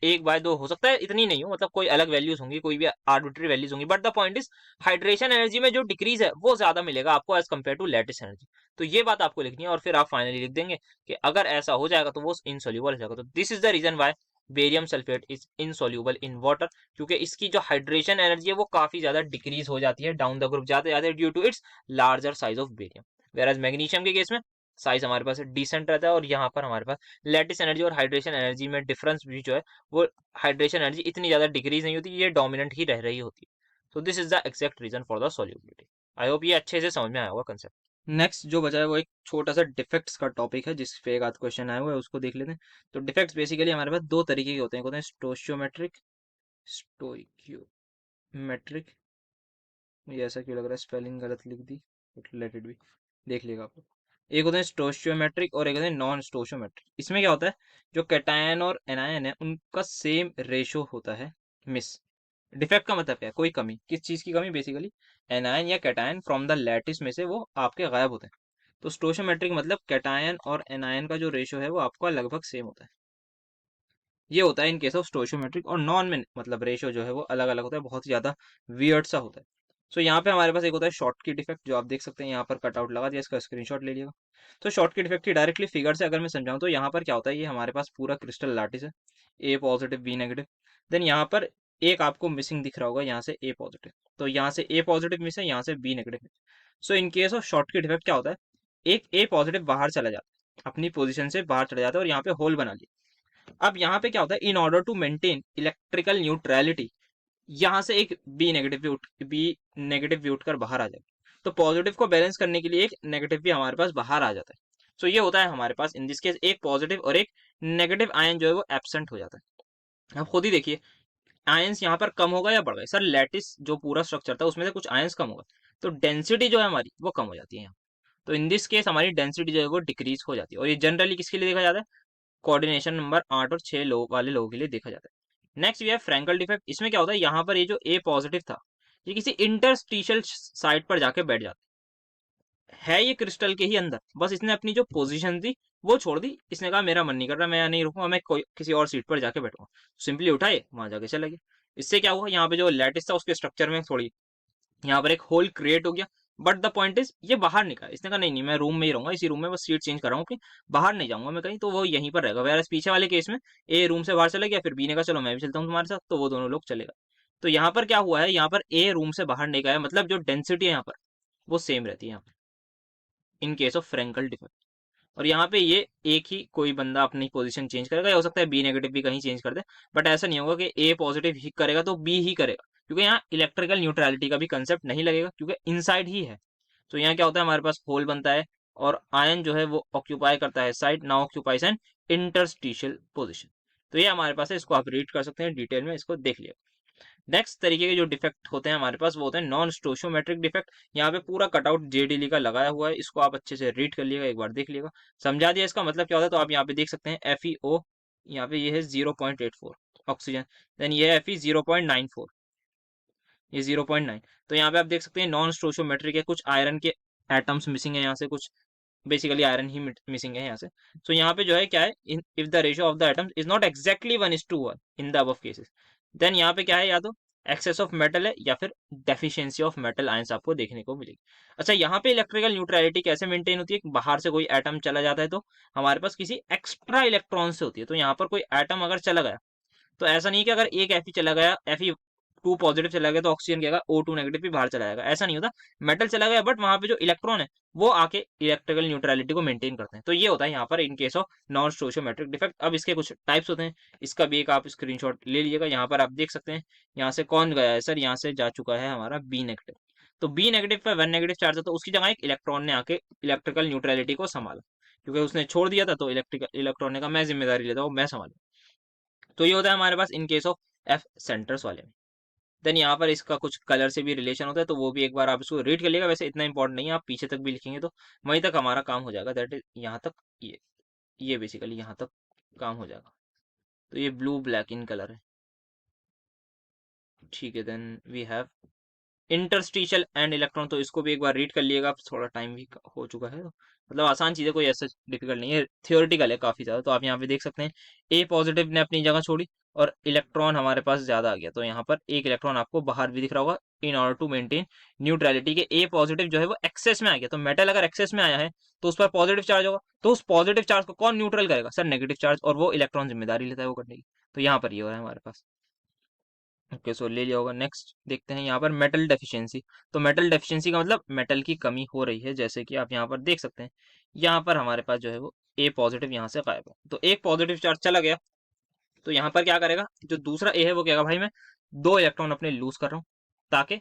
1/2, हो सकता है इतनी नहीं हो, मतलब कोई अलग वैल्यूज होंगी, कोई भी आर्बिट्री वैल्यूज होंगी, but the point is hydration energy में जो डिक्रीज है वो ज्यादा मिलेगा आपको as compare to lattice energy. तो ये बात आपको लिखनी है, और फिर आप फाइनली लिख देंगे कि अगर ऐसा हो जाएगा तो वो इनसोल्यूबल हो जाएगा। तो this is the reason why barium sulphate is insoluble in water, क्योंकि इसकी जो हाइड्रेशन एनर्जी है वो काफी ज्यादा डिक्रीज हो जाती है डाउन द ग्रुप जाते जाते due to its larger size of barium. Whereas magnesium के केस में साइज हमारे पास डिसेंट रहता है, और यहाँ पर हमारे पास लैटिस एनर्जी और हाइड्रेशन एनर्जी में डिफरेंस भी जो है वो हाइड्रेशन एनर्जी इतनी ज्यादा डिक्रीज नहीं होती, ये डोमिनेंट ही रह रही होती है। So this is the exact reason for the solubility. I hope ये अच्छे से समझ में आया होगा कंसेप्ट। नेक्स्ट जो बचा है वो एक छोटा सा डिफेक्ट्स का टॉपिक है, जिस पे एक आध क्वेश्चन आया हुआ है, उसको देख लेते हैं। तो डिफेक्ट्स बेसिकली हमारे पास दो तरीके के होते हैं, एक होते हैं स्टोशियोमेट्रिक, स्टोइकियोमेट्रिक, ये ऐसा क्यों लग रहा है, स्पेलिंग गलत लिख दी, बट लेट इट बी, देख लिएगा आप। एक होते हैं स्टोशियोमेट्रिक और एक होते हैं नॉन स्टोशियोमेट्रिक। इसमें क्या होता है, जो कैटायन और एनायन है उनका सेम रेशो होता है मिस। डिफेक्ट का मतलब क्या है, कोई कमी, किस चीज की कमी, बेसिकली एनायन या कैटायन फ्रॉम द लैटिस में से वो आपके गायब होते हैं। तो स्टोशियोमेट्रिक मतलब कैटायन और एनायन का जो रेशो है वो आपका लगभग सेम होता है, ये होता है इन केस ऑफ स्टोशियोमेट्रिक। और नॉन में मतलब रेशियो जो है वो अलग अलग होता है, बहुत ही ज्यादा वियर्ड सा होता है। सो यहाँ पे हमारे पास एक होता है शॉर्ट की डिफेक्ट, जो आप देख सकते हैं यहाँ पर कटआउट लगा दिया, इसका स्क्रीनशॉट ले लिएगा। तो शॉर्ट की डिफेक्ट की डायरेक्टली फिगर से अगर मैं समझाऊं तो यहाँ पर क्या होता है, ये हमारे पास पूरा क्रिस्टल लैटिस है, ए पॉजिटिव बी नेगेटिव। देन यहाँ पर एक आपको मिसिंग दिख रहा होगा, यहाँ से ए पॉजिटिव, तो यहाँ से ए पॉजिटिव मिस है, यहाँ से B negative. So in case of Schottky defect क्या होता है, एक ए पॉजिटिव बाहर चला जाता है, अपनी पोजिशन से बाहर चला जाता है और यहाँ पे होल बना लिया। अब यहाँ पे क्या होता है, in order to maintain electrical neutrality, यहाँ से एक बी नेगेटिव भी उठकर बाहर आ जाए, तो पॉजिटिव को बैलेंस करने के लिए एक नेगेटिव भी हमारे पास बाहर आ जाता है। सो ये होता है हमारे पास इन दिस केस, एक पॉजिटिव और एक नेगेटिव आयन जो है वो एब्सेंट हो जाता है। अब खुद ही देखिए, आयंस यहाँ पर कम होगा या बढ़ गए, सर लैटिस जो पूरा स्ट्रक्चर था उसमें से कुछ आयंस कम होगा, तो डेंसिटी जो है हमारी वो कम हो जाती है यहाँ। तो इन दिस केस हमारी डेंसिटी जो है वो डिक्रीज हो जाती है, और ये जनरली किसके लिए देखा जाता है, कोऑर्डिनेशन नंबर 8 और 6 लोग वाले लोगों के लिए देखा जाता है। Next we have Frenkel defect. इसमें क्या होता है, यहाँ पर ये जो ए पॉजिटिव था ये किसी इंटरस्टिशियल साइट पर जाके बैठ जाता है, ये क्रिस्टल के ही अंदर, बस इसने अपनी जो पोजीशन थी वो छोड़ दी, इसने कहा मेरा मन नहीं कर रहा, मैं यहाँ नहीं रुकूंगा, मैं कोई किसी और सीट पर जाके बैठूंगा। सिंपली उठाए वहां जाके चला गया। इससे क्या हुआ, यहाँ पे जो लैटिस था उसके स्ट्रक्चर में थोड़ी यहाँ पर एक होल क्रिएट हो गया। बट द पॉइंट इज ये बाहर निकला, इसने कहा नहीं नहीं मैं रूम में ही रहूंगा, इसी रूम में बस सीट चेंज कर रहा हूँ अपनी, बाहर नहीं जाऊंगा मैं कहीं, तो वो यहीं पर रहेगा। वैसे पीछे वाले केस में ए रूम से बाहर चला गया, फिर बी ने कहा चलो मैं भी चलता हूँ तुम्हारे साथ, तो वो दोनों लोग चले गए। तो यहाँ पर क्या हुआ है, यहाँ पर ए रूम से बाहर नहीं गया, मतलब जो डेंसिटी है यहाँ पर वो सेम रहती है यहाँ पर, in case of Frenkel defect. और यहाँ पे ये एक ही कोई बंदा अपनी पोजीशन चेंज करेगा, या हो सकता है बी नेगेटिव भी कहीं चेंज कर दे, बट ऐसा नहीं होगा कि ए पॉजिटिव ही करेगा तो बी ही करेगा, क्योंकि यहाँ इलेक्ट्रिकल न्यूट्रलिटी का भी कंसेप्ट नहीं लगेगा, क्योंकि इनसाइड ही है। तो यहाँ क्या होता है, हमारे पास होल बनता है और आयन जो है वो ऑक्यूपाई करता है side, now occupies an interstitial position. तो ये हमारे पास है, इसको आप रीड कर सकते हैं डिटेल में, इसको देख लिया। नेक्स्ट तरीके के जो डिफेक्ट होते हैं हमारे पास वो होते हैं नॉन स्टोशियोमेट्रिक डिफेक्ट। यहाँ पे पूरा कटआउट जेडीली का लगाया हुआ है, इसको आप अच्छे से रीड कर लिएगा, एक बार देख लिएगा, समझा दिया इसका मतलब क्या होता है। तो आप यहाँ पे देख सकते हैं FeO, यहाँ पे ये है 0.84 ऑक्सीजन, देन ये है Fe 0.94, ये 0.9। तो यहाँ पे आप देख सकते हैं नॉन स्टोशियोमेट्रिक है, कुछ आयरन के एटम्स मिसिंग है यहाँ से, कुछ बेसिकली आयरन ही मिसिंग है यहाँ से। सो यहाँ पे जो है क्या है, if the ratio of the atoms is not exactly 1:1 in the above cases, then यहाँ पे क्या है, या तो एक्सेस ऑफ मेटल है या फिर डेफिशिएंसी ऑफ मेटल आयंस आपको देखने को मिलेगी। अच्छा, यहाँ पे इलेक्ट्रिकल न्यूट्रलिटी कैसे मेंटेन होती है, बाहर से कोई एटम चला जाता है तो हमारे पास किसी एक्स्ट्रा इलेक्ट्रॉन से होती है। तो यहाँ पर कोई एटम अगर चला गया, तो ऐसा नहीं कि अगर एक Fe चला गया, Fe2 पॉजिटिव चला गया तो ऑक्सीजन क्या O2 नेगेटिव भी बाहर चला जाएगा, ऐसा नहीं होता। मेटल चला गया बट वहां पे जो इलेक्ट्रॉन है वो आके इलेक्ट्रिकल न्यूट्रलिटी को मेंटेन करते हैं। तो ये होता है यहाँ पर in case of non stoichiometric defect. अब इसके कुछ टाइप्स होते हैं, इसका भी एक आप स्क्रीनशॉट ले लीजिएगा। यहाँ पर आप देख सकते हैं यहाँ से कौन गया है, सर यहाँ से जा चुका है हमारा बी नेगेटिव। तो बी नेगेटिव पर 1 नेगेटिव चार्ज है, तो उसकी जगह एक इलेक्ट्रॉन ने आके इलेक्ट्रिकल न्यूट्रलिटी को संभाला, क्योंकि उसने छोड़ दिया था तो इलेक्ट्रिकल इलेक्ट्रॉन ने कहा मैं जिम्मेदारी लेता हूँ, मैं संभालू। तो ये होता है हमारे पास in case of F centers वाले में। देन यहाँ पर इसका कुछ कलर से भी रिलेशन होता है, तो वो भी एक बार आप इसको रीड कर लिएगा, वैसे इतना इंपॉर्टेंट नहीं है, आप पीछे तक भी लिखेंगे तो वहीं तक हमारा काम हो जाएगा, दैट इज यहाँ तक, ये बेसिकली यहाँ तक काम हो जाएगा। तो ये ब्लू ब्लैक इन कलर है, ठीक है। Then we have interstitial and electron, तो इसको भी एक बार रीड कर लिएगा, थोड़ा टाइम भी हो चुका है, तो मतलब आसान चीज़ें, कोई ऐसा डिफिकल्ट नहीं है, थियोरिटिकल है काफ़ी ज़्यादा। तो आप यहाँ पे देख सकते हैं ए पॉजिटिव ने अपनी जगह छोड़ी और इलेक्ट्रॉन हमारे पास ज़्यादा आ गया, तो यहाँ पर एक इलेक्ट्रॉन आपको बाहर भी दिख रहा होगा। In order to maintain neutrality के ए पॉजिटिव जो है वो एक्सेस में आ गया, तो मेटल अगर एक्सेस में आया है तो उस पर पॉजिटिव चार्ज होगा, तो उस पॉजिटिव चार्ज को कौन न्यूट्रल करेगा, सर नेगेटिव चार्ज, और वो इलेक्ट्रॉन जिम्मेदारी लेता है वो करने की। तो यहाँ पर ये हो रहा है हमारे पास। ओके, सो ले लिया होगा। नेक्स्ट देखते हैं यहाँ पर मेटल डेफिशिएंसी। तो मेटल डेफिशिएंसी का मतलब मेटल की कमी हो रही है, जैसे कि आप यहाँ पर देख सकते हैं। यहाँ पर हमारे पास जो है वो ए पॉजिटिव यहाँ से गायब है, तो एक पॉजिटिव चार्ज चला गया। तो यहाँ पर क्या करेगा, जो दूसरा ए है वो कहेगा भाई मैं 2 इलेक्ट्रॉन अपने लूज कर रहा हूँ, ताकि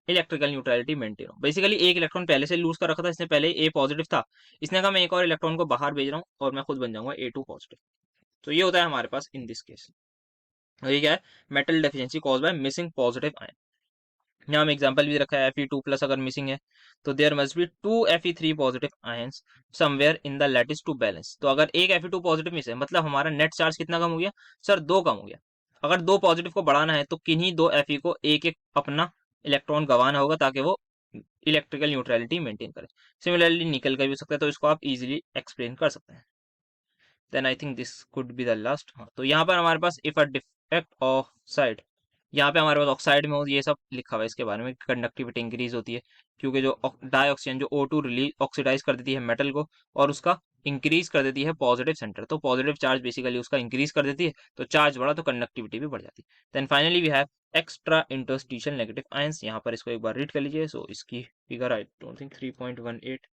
इलेक्ट्रिकल न्यूट्रलिटी मेंटेन हो। बेसिकली एक इलेक्ट्रॉन पहले से लूज कर रखा था, इसने पहले ए पॉजिटिव था, इसने कहा मैं एक और इलेक्ट्रॉन को बाहर भेज रहा हूँ और मैं खुद बन जाऊंगा A2 पॉजिटिव। तो ये होता है हमारे पास इन दिस केस। ये क्या है, metal deficiency cause by missing positive ion. यहाँ में एग्जांपल भी रखा है Fe2+ अगर मिसिंग है तो there must be 2 Fe3 positive ions somewhere in the lattice to balance. तो अगर एक Fe2 पॉजिटिव मिस है, मतलब हमारा नेट चार्ज कितना कम हो गया सर, 2 कम हो गया। अगर 2 पॉजिटिव को बढ़ाना है तो किन्हीं 2 Fe को एक एक अपना इलेक्ट्रॉन गंवाना होगा, ताकि वो इलेक्ट्रिकल न्यूट्रलिटी मेंटेन करे। सिमिलरली निकल का भी हो सकता है, तो इसको आप इजीली एक्सप्लेन कर सकते हैं। Then I think this could be the last. तो यहाँ पर हमारे पास if a defect of side, यहाँ पे हमारे पास ऑक्साइड में ये सब लिखा हुआ है इसके बारे में, कंडक्टिविटी इंक्रीज होती है क्योंकि जो डाइऑक्सीजन जो O2 रिलीज ऑक्सीडाइज कर देती है मेटल को, और उसका इंक्रीज कर देती है पॉजिटिव सेंटर। तो पॉजिटिव चार्ज बेसिकली उसका इंक्रीज कर देती है, तो चार्ज बढ़ा तो कंडक्टिविटी भी बढ़ जाती है। Then finally we have extra interstitial negative ions. यहाँ पर इसको एक बार रीड कर लीजिए। सो इसकी फिगर आई डोंट थिंक 3.18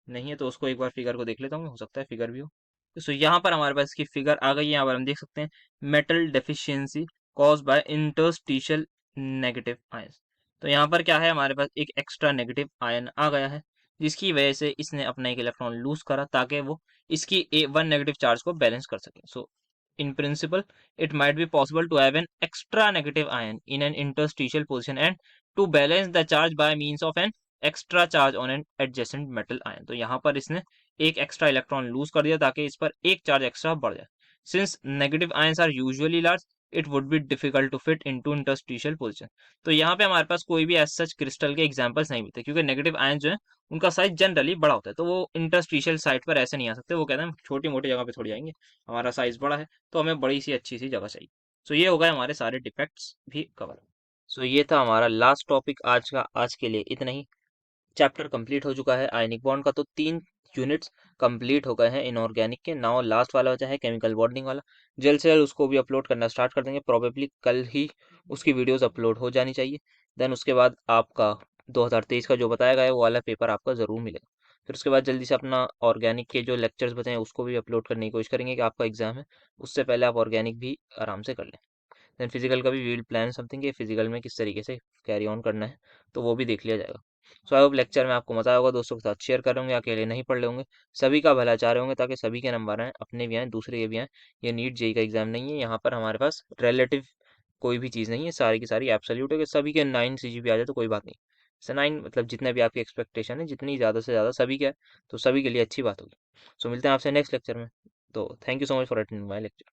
नहीं है, तो उसको एक बार फिगर को देख लेता हूँ, हो सकता है फिगर भी हो। सो यहाँ पर हमारे पास इसकी फिगर आ गई है। यहाँ पर हम देख सकते हैं metal deficiency cause by interstitial negative ions. तो यहाँ पर क्या है, हमारे पास एक एक्स्ट्रा नेगेटिव आयन आ गया है, जिसकी वजह से इसने अपना एक इलेक्ट्रॉन लूज करा, ताकि वो इसकी वन नेगेटिव चार्ज को बैलेंस कर सके। सो in principle it might be possible to have an extra negative ion in an interstitial position and to balance the charge by means of an extra charge on an adjacent metal ion। तो यहाँ पर इसने एक एक्स्ट्रा इलेक्ट्रॉन लूज कर दिया ताकि इस पर एक चार्ज एक्स्ट्रा बढ़ जाए। Since negative ions are usually large, it would be difficult to fit into interstitial position. तो यहाँ पे हमारे पास कोई भी एज सच क्रिस्टल के एग्जांपल्स नहीं मिलते, क्योंकि नेगेटिव आयन जो है उनका साइज जनरली बड़ा होता है, तो वो इंटरस्टिशियल साइट पर ऐसे नहीं आ सकते। वो कहते हैं छोटी मोटी जगह पे थोड़ी आएंगे, हमारा साइज बड़ा है तो हमें बड़ी सी अच्छी सी जगह चाहिए। सो ये हो गए हमारे सारे डिफेक्ट्स भी कवर। सो ये था हमारा लास्ट टॉपिक आज का। आज के लिए इतना ही। चैप्टर कंप्लीट हो चुका है आयनिक बॉन्ड का, तो 3 यूनिट्स कंप्लीट हो गए हैं इनऑर्गेनिक के। नाउ लास्ट वाला बचा है केमिकल बॉन्डिंग वाला। जल्द से जल्द उसको भी अपलोड करना स्टार्ट कर देंगे, प्रोबेबली कल ही उसकी वीडियोस अपलोड हो जानी चाहिए। देन उसके बाद आपका 2023 का जो बताया गया है वो वाला पेपर आपका ज़रूर मिलेगा। फिर उसके बाद जल्दी से अपना ऑर्गेनिक के जो लेक्चर्स बचे हैं उसको भी अपलोड करने की कोशिश करेंगे कि आपका एग्जाम है उससे पहले आप ऑर्गेनिक भी आराम से कर लें। देन फिजिकल का भी वी विल प्लान समथिंग कि फिजिकल में किस तरीके से कैरी ऑन करना है, तो वो भी देख लिया जाएगा। सो आई होप लेक्चर में आपको मजा आया होगा, दोस्तों के साथ शेयर कर रहे होंगे, अकेले नहीं पढ़ रहे होंगे, सभी का भला चाह रहे होंगे ताकि सभी के नंबर आए, अपने भी आए दूसरे के भी आए। ये नीट जेई का एग्जाम नहीं है, यहाँ पर हमारे पास रिलेटिव कोई भी चीज़ नहीं है, सारी की सारी एब्सोल्यूट है कि सभी के 9 CGPA आ जाए तो कोई बात नहीं। से 9 मतलब जितने भी आपकी एक्सपेक्टेशन है, जितनी ज़्यादा से ज़्यादा सभी का है, तो सभी के लिए अच्छी बात होगी। सो मिलते हैं आपसे नेक्स्ट लेक्चर में। तो thank you so much for attending my lecture.